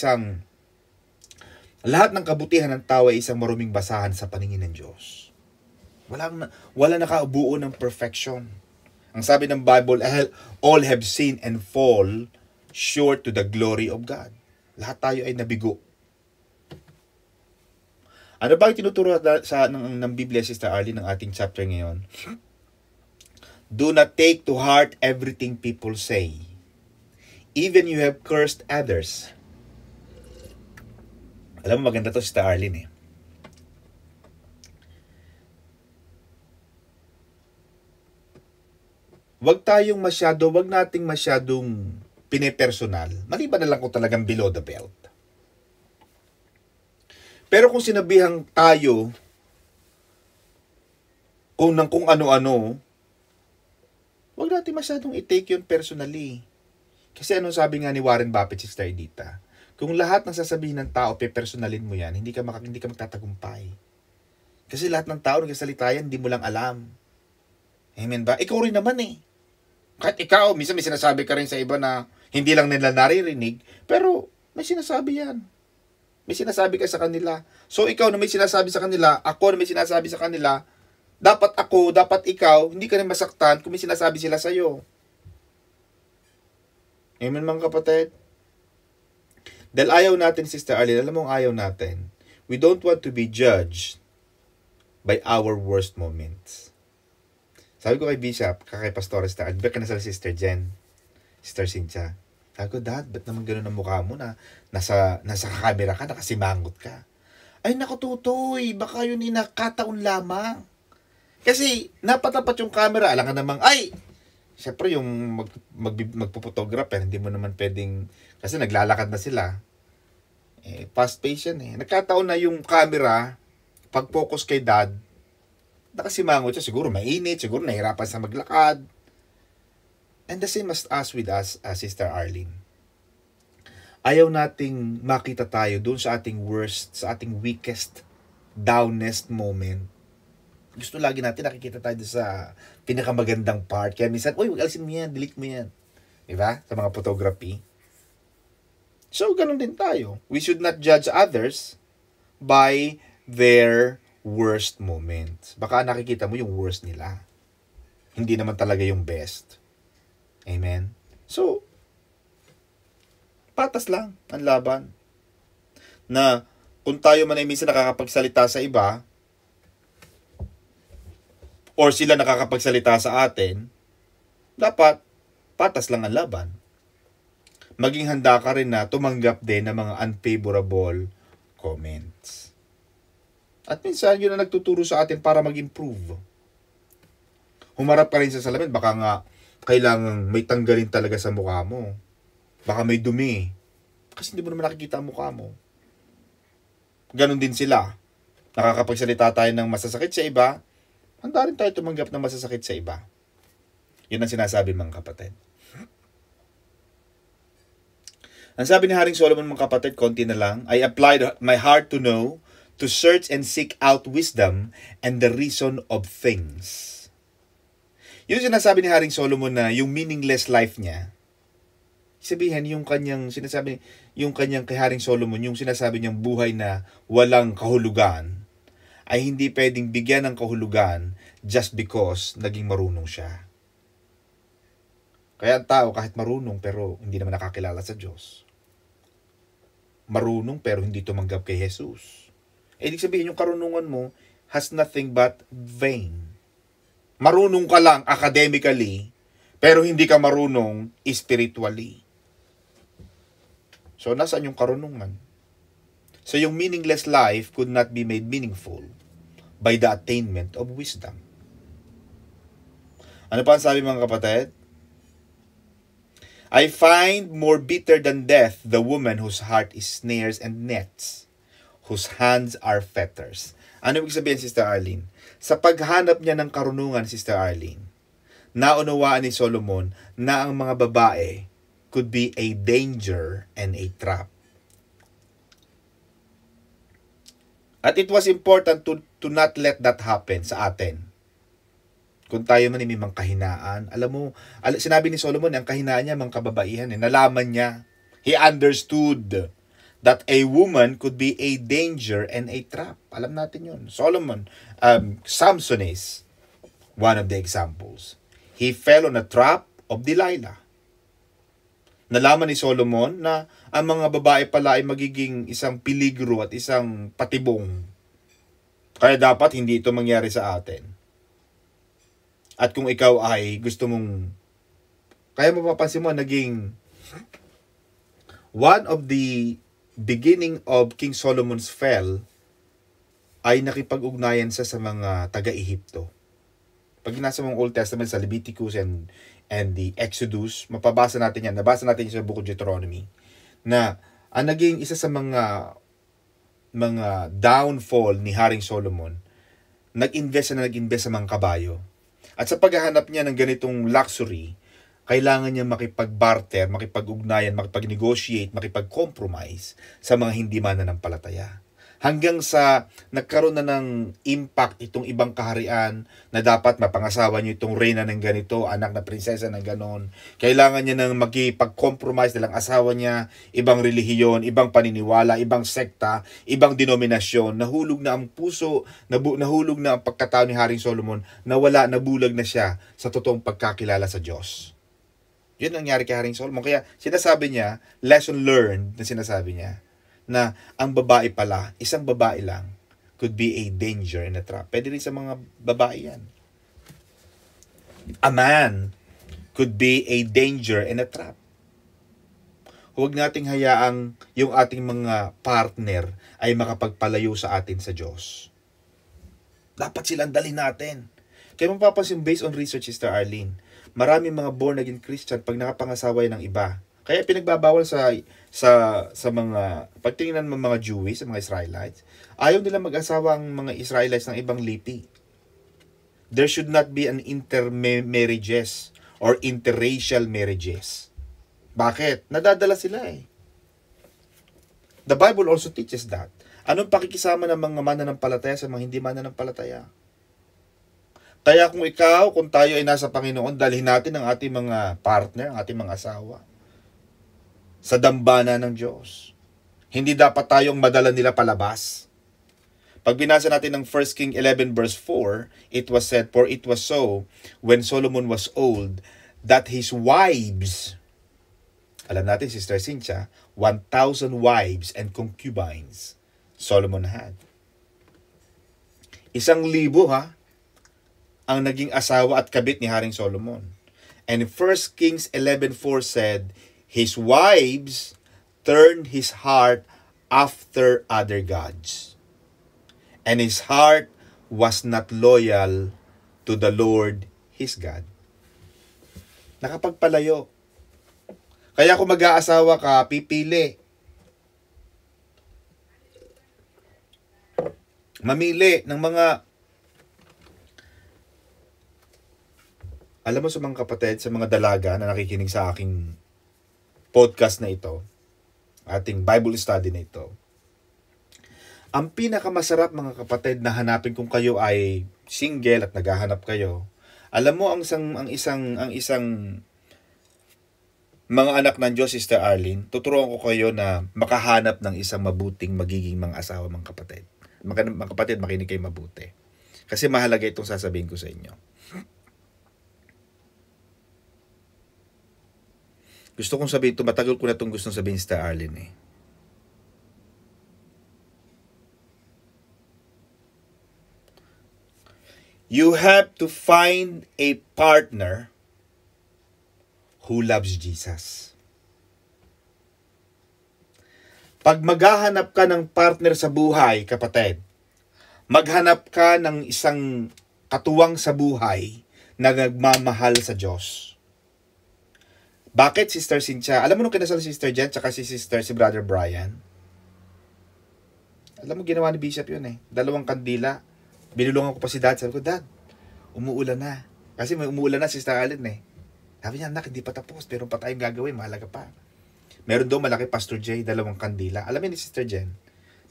Speaker 1: lahat ng kabutihan ng tao ay isang maruming basahan sa paningin ng Diyos. Wala nakaubuo ng perfection. Ang sabi ng Bible, all have sinned and fall short to the glory of God. Lahat tayo ay nabigo. Ano ba yung tinuturo ng Biblia, Sister Arlene, ng ating chapter ngayon? Do not take to heart everything people say. Even you have cursed others. Alam mo, maganda to, Sister Arlene eh. Wag nating masyadong pinepersonal. Maliban na lang kung talagang below the belt. Pero kung sinabihan tayo kung ano-ano, wag natin masyadong i-take yun personally. Kasi anong sabi nga ni Warren Buffett, Sister Edita? Kung lahat ng sasabihin ng tao, pe-personalin mo yan, hindi ka magtatagumpay. Kasi lahat ng tao nagsasalita yan, hindi mo lang alam. Amen ba? Ikaw rin naman eh. Kahit ikaw, minsan may sinasabi ka rin sa iba na hindi lang nila naririnig, pero may sinasabi yan. May sinasabi ka sa kanila. So ikaw na may sinasabi sa kanila, ako na may sinasabi sa kanila, dapat ako, dapat ikaw, hindi ka rin masaktan kung may sinasabi sila sa'yo. Amen mga kapatid? Dahil ayaw natin, Sister Arlene, alam mong ayaw natin. We don't want to be judged by our worst moments. Sabi ko kay Bishop, kay Pastores, back ka na sa Sister Jen, Sister Cynthia. Sabi ko, Dad, ba't naman gano'n ang mukha mo na nasa camera ka, nakasimangot ka? Ay, naku, Tutoy, baka yun nakataon lamang. Kasi, napatapat yung camera, alam ka namang, ay, siyempre yung magpo-photographer, hindi mo naman pwedeng, kasi naglalakad na sila. Fast pace yan eh. Nagkataon na yung camera, pag-focus kay Dad, nakasimangot siya, siguro mainit, siguro nahirapan sa maglakad. And the same as us with us, Sister Arlene. Ayaw nating makita tayo doon sa ating worst, sa ating weakest, downest moment. Gusto lagi natin nakikita tayo sa pinakamagandang part. Kaya minsan, uy, alisin mo yan, delete mo yan. Diba? Sa mga photography. So, ganun din tayo. We should not judge others by their worst moments. Baka nakikita mo yung worst nila. Hindi naman talaga yung best. Amen? So, patas lang ang laban. Na kung tayo man ay minsan nakakapagsalita sa iba, or sila nakakapagsalita sa atin, dapat patas lang ang laban. maging handa ka rin na tumanggap din ng mga unfavorable comments. At minsan, yun ang nagtuturo sa atin para mag-improve. Humarap ka rin sa salamin, baka nga kailangan may tanggalin talaga sa mukha mo. Baka may dumi. Kasi hindi mo naman nakikita ang mukha mo. Ganon din sila. Nakakapagsalita tayo ng masasakit sa iba, handa rin tayo tumanggap ng masasakit sa iba. Yun ang sinasabi mga kapatid. Ang sabi ni Haring Solomon mga kapatid, konti na lang, I applied my heart to know, to search and seek out wisdom and the reason of things. Yun sinasabi ni Haring Solomon na yung meaningless life niya, sabihin yung kanyang sinasabi, yung kanyang kay Haring Solomon, yung sinasabi niyang buhay na walang kahulugan, ay hindi pwedeng bigyan ng kahulugan just because naging marunong siya. Kaya ang tao kahit marunong pero hindi naman nakakilala sa Diyos. Marunong pero hindi tumanggap kay Jesus. Ibig sabihin yung karunungan mo has nothing but vain. Marunong ka lang academically pero hindi ka marunong spiritually. So nasaan yung karunungan? So yung meaningless life could not be made meaningful by the attainment of wisdom. Ano pa ang sabi mga kapatid? I find more bitter than death the woman whose heart is snares and nets, whose hands are fetters. Ano ibig sabihin, Sister Arlene? Sa paghanap niya ng karunungan, Sister Arlene, naunawaan ni Solomon na ang mga babae could be a danger and a trap. At it was important to not let that happen sa atin. Kung tayo man ay may mga kahinaan, alam mo, sinabi ni Solomon, ang kahinaan niya, mga kababaihan, nalaman niya. He understood that a woman could be a danger and a trap. Alam natin yun. Solomon, Samson is one of the examples. He fell on a trap of Delilah. Nalaman ni Solomon na ang mga babae pala ay magiging isang peligro at isang patibong. Kaya dapat hindi ito mangyari sa atin. At kung ikaw ay gusto mong, kaya mapapansin mo, naging one of the beginning of King Solomon's fall ay nakipag-ugnayan sa mga taga-Ehipto. Pag nasa mong Old Testament sa Leviticus and the Exodus, mapabasa natin yan. Nabasa natin sa Book of Deuteronomy na ang naging isa sa mga downfall ni Haring Solomon, nag-invest sa mga kabayo. At sa paghahanap niya ng ganitong luxury, kailangan niya makipag-barter, makipag-ugnayan, makipag-negotiate, makipag-compromise sa mga hindi mananampalataya. Hanggang sa nagkaroon na ng impact itong ibang kaharian na dapat mapangasawa niyo itong reyna ng ganito, anak na prinsesa ng ganon. Kailangan niya nang magipag-compromise nilang asawa niya, ibang relihiyon, ibang paniniwala, ibang sekta, ibang denominasyon. Nahulog na ang puso, nahulog na ang pagkatao ni Haring Solomon, nawala, nabulag na siya sa totoong pagkakilala sa Diyos. Yun ang nangyari kay Haring Solomon. Kaya sinasabi niya, lesson learned na sinasabi niya, na ang babae pala, isang babae lang, could be a danger and a trap. Pwede rin sa mga babae yan. A man could be a danger and a trap. Huwag nating hayaang yung ating mga partner ay makapagpalayo sa atin sa Diyos. Dapat silang dalhin natin. Kaya mapapansin, based on research, Sister Arlene, maraming mga born-again Christian pag nakapangasawa ng iba. Kaya pinagbabawal sa mga, pagtingnan ng mga Jewish, sa mga Israelites, ayaw nila mag-asawa ang mga Israelites ng ibang lipi. There should not be an intermarriages or interracial marriages. Bakit? Nadadala sila eh. The Bible also teaches that. Anong pakikisama ng mga mananampalataya sa mga hindi mananampalataya? Kaya kung tayo ay nasa Panginoon, dalhin natin ang ating mga partner, ang ating mga asawa sa dambana ng Diyos. Hindi dapat tayong madala nila palabas. Pag binasa natin ng 1 King 11 verse 4, it was said, for it was so, when Solomon was old, that his wives, alam natin, Sister Cynthia, 1,000 wives and concubines Solomon had. 1,000 ang naging asawa at kabit ni Haring Solomon. And 1 Kings 11:4 said, His wives turned his heart after other gods, and his heart was not loyal to the Lord his God. Nakapagpalayo. Kaya kung mag-aasawa ka, pipili. Mamili ng mga, alam mo sa mga kapatid, sa mga dalaga na nakikinig sa aking podcast na ito, ating Bible study na ito, ang pinakamasarap mga kapatid na hanapin kung kayo ay single at naghahanap kayo. Alam mo ang isang mga anak ng Diyos, Sister Arlene, tuturuan ko kayo na makahanap ng isang mabuting magiging mga asawa mga kapatid. Mga kapatid, makinig kayo mabuti. Kasi mahalaga itong sasabihin ko sa inyo. Gusto kong sabihin ito, matagal ko na itong gustong sabihin, Sister Arlene eh. You have to find a partner who loves Jesus. Pag maghahanap ka ng partner sa buhay, kapatid, maghanap ka ng isang katuwang sa buhay na nagmamahal sa Diyos. Bakit, Sister Cynthia? Alam mo nung kinasal si Sister Jen tsaka si Brother Brian? Alam mo, ginawa ni Bishop yun eh. 2 kandila. Binulungan ko pa si Dad. Sabi ko, Dad, umuulan na. Kasi may umuulan na, Sister Allen eh. Sabi niya, anak, hindi pa tapos. Pero pa tayong gagawin, mahalaga pa. Meron doon malaki, Pastor J, 2 kandila. Alam niya ni Sister Jen.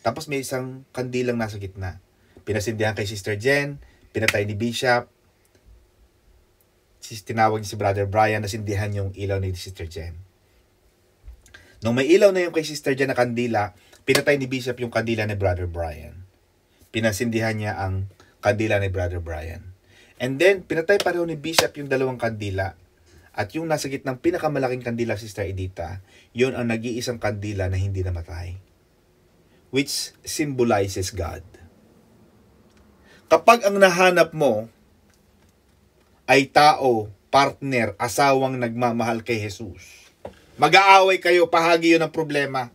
Speaker 1: Tapos may isang kandilang nasa gitna. Pinasindihan kay Sister Jen, pinatay ni Bishop. Tinawag niya si Brother Brian, nasindihan yung ilaw ni Sister Jen. Nung may ilaw na yung kay Sister Jen na kandila, pinatay ni Bishop yung kandila ni Brother Brian. Pinasindihan niya ang kandila ni Brother Brian. And then, pinatay pareho ni Bishop yung 2 kandila. At yung nasa gitnang pinakamalaking kandila, Sister Edita, yun ang nag-iisang kandila na hindi namatay. Which symbolizes God. Kapag ang nahanap mo ay tao, partner, asawang nagmamahal kay Jesus, mag-aaway kayo, pahagi yun ng problema.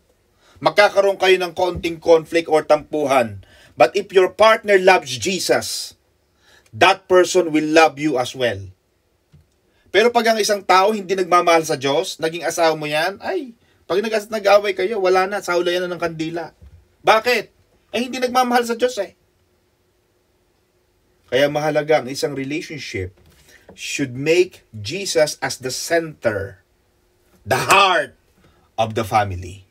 Speaker 1: Magkakaroon kayo ng konting conflict or tampuhan. But if your partner loves Jesus, that person will love you as well. Pero pag ang isang tao hindi nagmamahal sa Diyos, naging asawa mo yan, ay, pag nag-away kayo, wala na, sahulayan na ng kandila. Bakit? Ay, hindi nagmamahal sa Diyos eh. Kaya mahalaga ang isang relationship should make Jesus as the center, the heart of the family,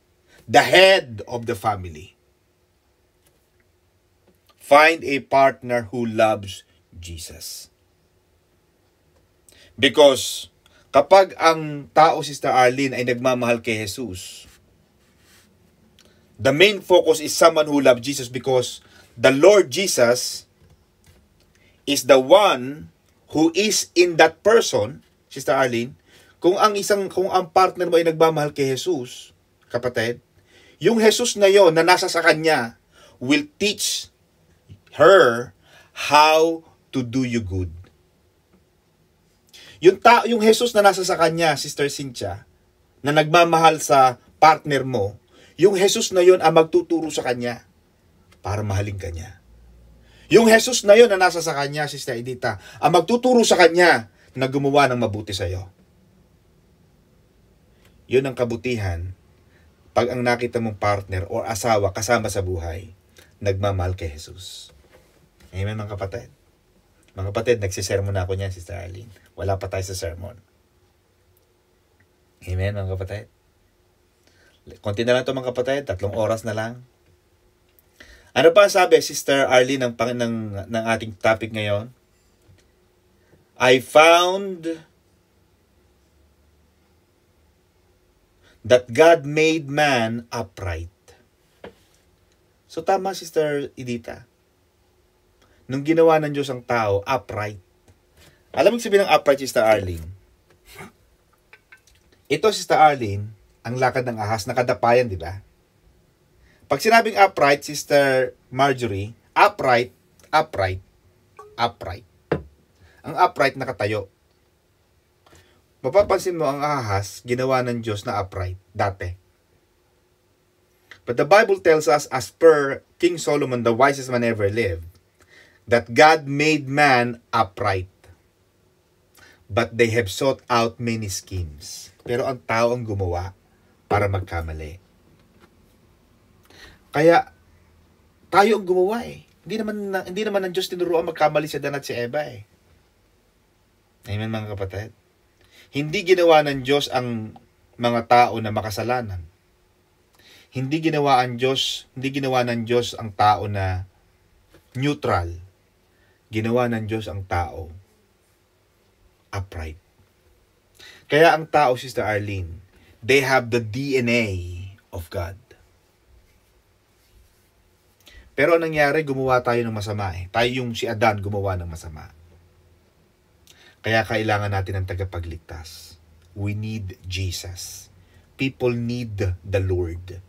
Speaker 1: the head of the family. Find a partner who loves Jesus. Because kapag ang tao, Sister Arlene, ay nagmamahal kay Jesus, the main focus is someone who loves Jesus because the Lord Jesus is the one who is in that person, Sister Arlene. Kung ang partner mo ay nagmamahal kay Jesus, kapatid, yung Jesus na yon na nasa sa kanya will teach her how to do you good. Yung Jesus na nasa sa kanya, Sister Cynthia, na nagmamahal sa partner mo, yung Jesus na yon ang magtuturo sa kanya para mahalin ka niya. Yung Jesus na yon na nasa sa kanya, Sister Edita, ang magtuturo sa kanya na gumawa ng mabuti sa iyo. Yun ang kabutihan pag ang nakita mong partner o asawa kasama sa buhay, nagmamahal kay Jesus. Amen, mga kapatid. Mga kapatid, nagsisermon na ako niyan, Sister Arlene. Wala pa tayo sa sermon. Amen, mga kapatid. Konti na lang ito, mga kapatid. 3 oras na lang. Ano pa sabi, Sister Arlene, ng ating topic ngayon? I found that God made man upright. So tama, Sister Edita. Nung ginawa ng Diyos ang tao, upright. Alam mo sabihin ng upright, Sister Arlene? Ito, Sister Arlene, ang lakad ng ahas, nakadapayan, di ba? Pag sinabing upright, Sister Marjorie, upright. Ang upright, nakatayo. Mapapansin mo ang ahas, ginawa ng Diyos na upright, dati. But the Bible tells us, as per King Solomon, the wisest man ever lived, that God made man upright. But they have sought out many schemes. Pero ang tao ang gumawa para magkamali. Kaya, tayo ang gumawa eh. Hindi naman ng Diyos tinuruan magkamali si Adan at si Eva eh. Amen mga kapatid. Hindi ginawa ng Diyos ang mga tao na makasalanan. Hindi ginawa ng Diyos ang tao na neutral. Ginawa ng Diyos ang tao upright. Kaya ang tao, Sister Arlene, they have the DNA of God. Pero ang nangyari, gumawa tayo ng masama eh. Tayo yung si Adan gumawa ng masama. Kaya kailangan natin ng tagapagligtas. We need Jesus. People need the Lord.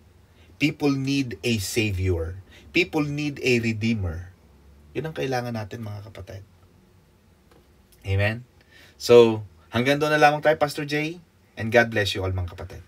Speaker 1: People need a Savior. People need a Redeemer. Yun ang kailangan natin mga kapatid. Amen? So, hanggang doon na lamang tayo, Pastor Jay. And God bless you all mga kapatid.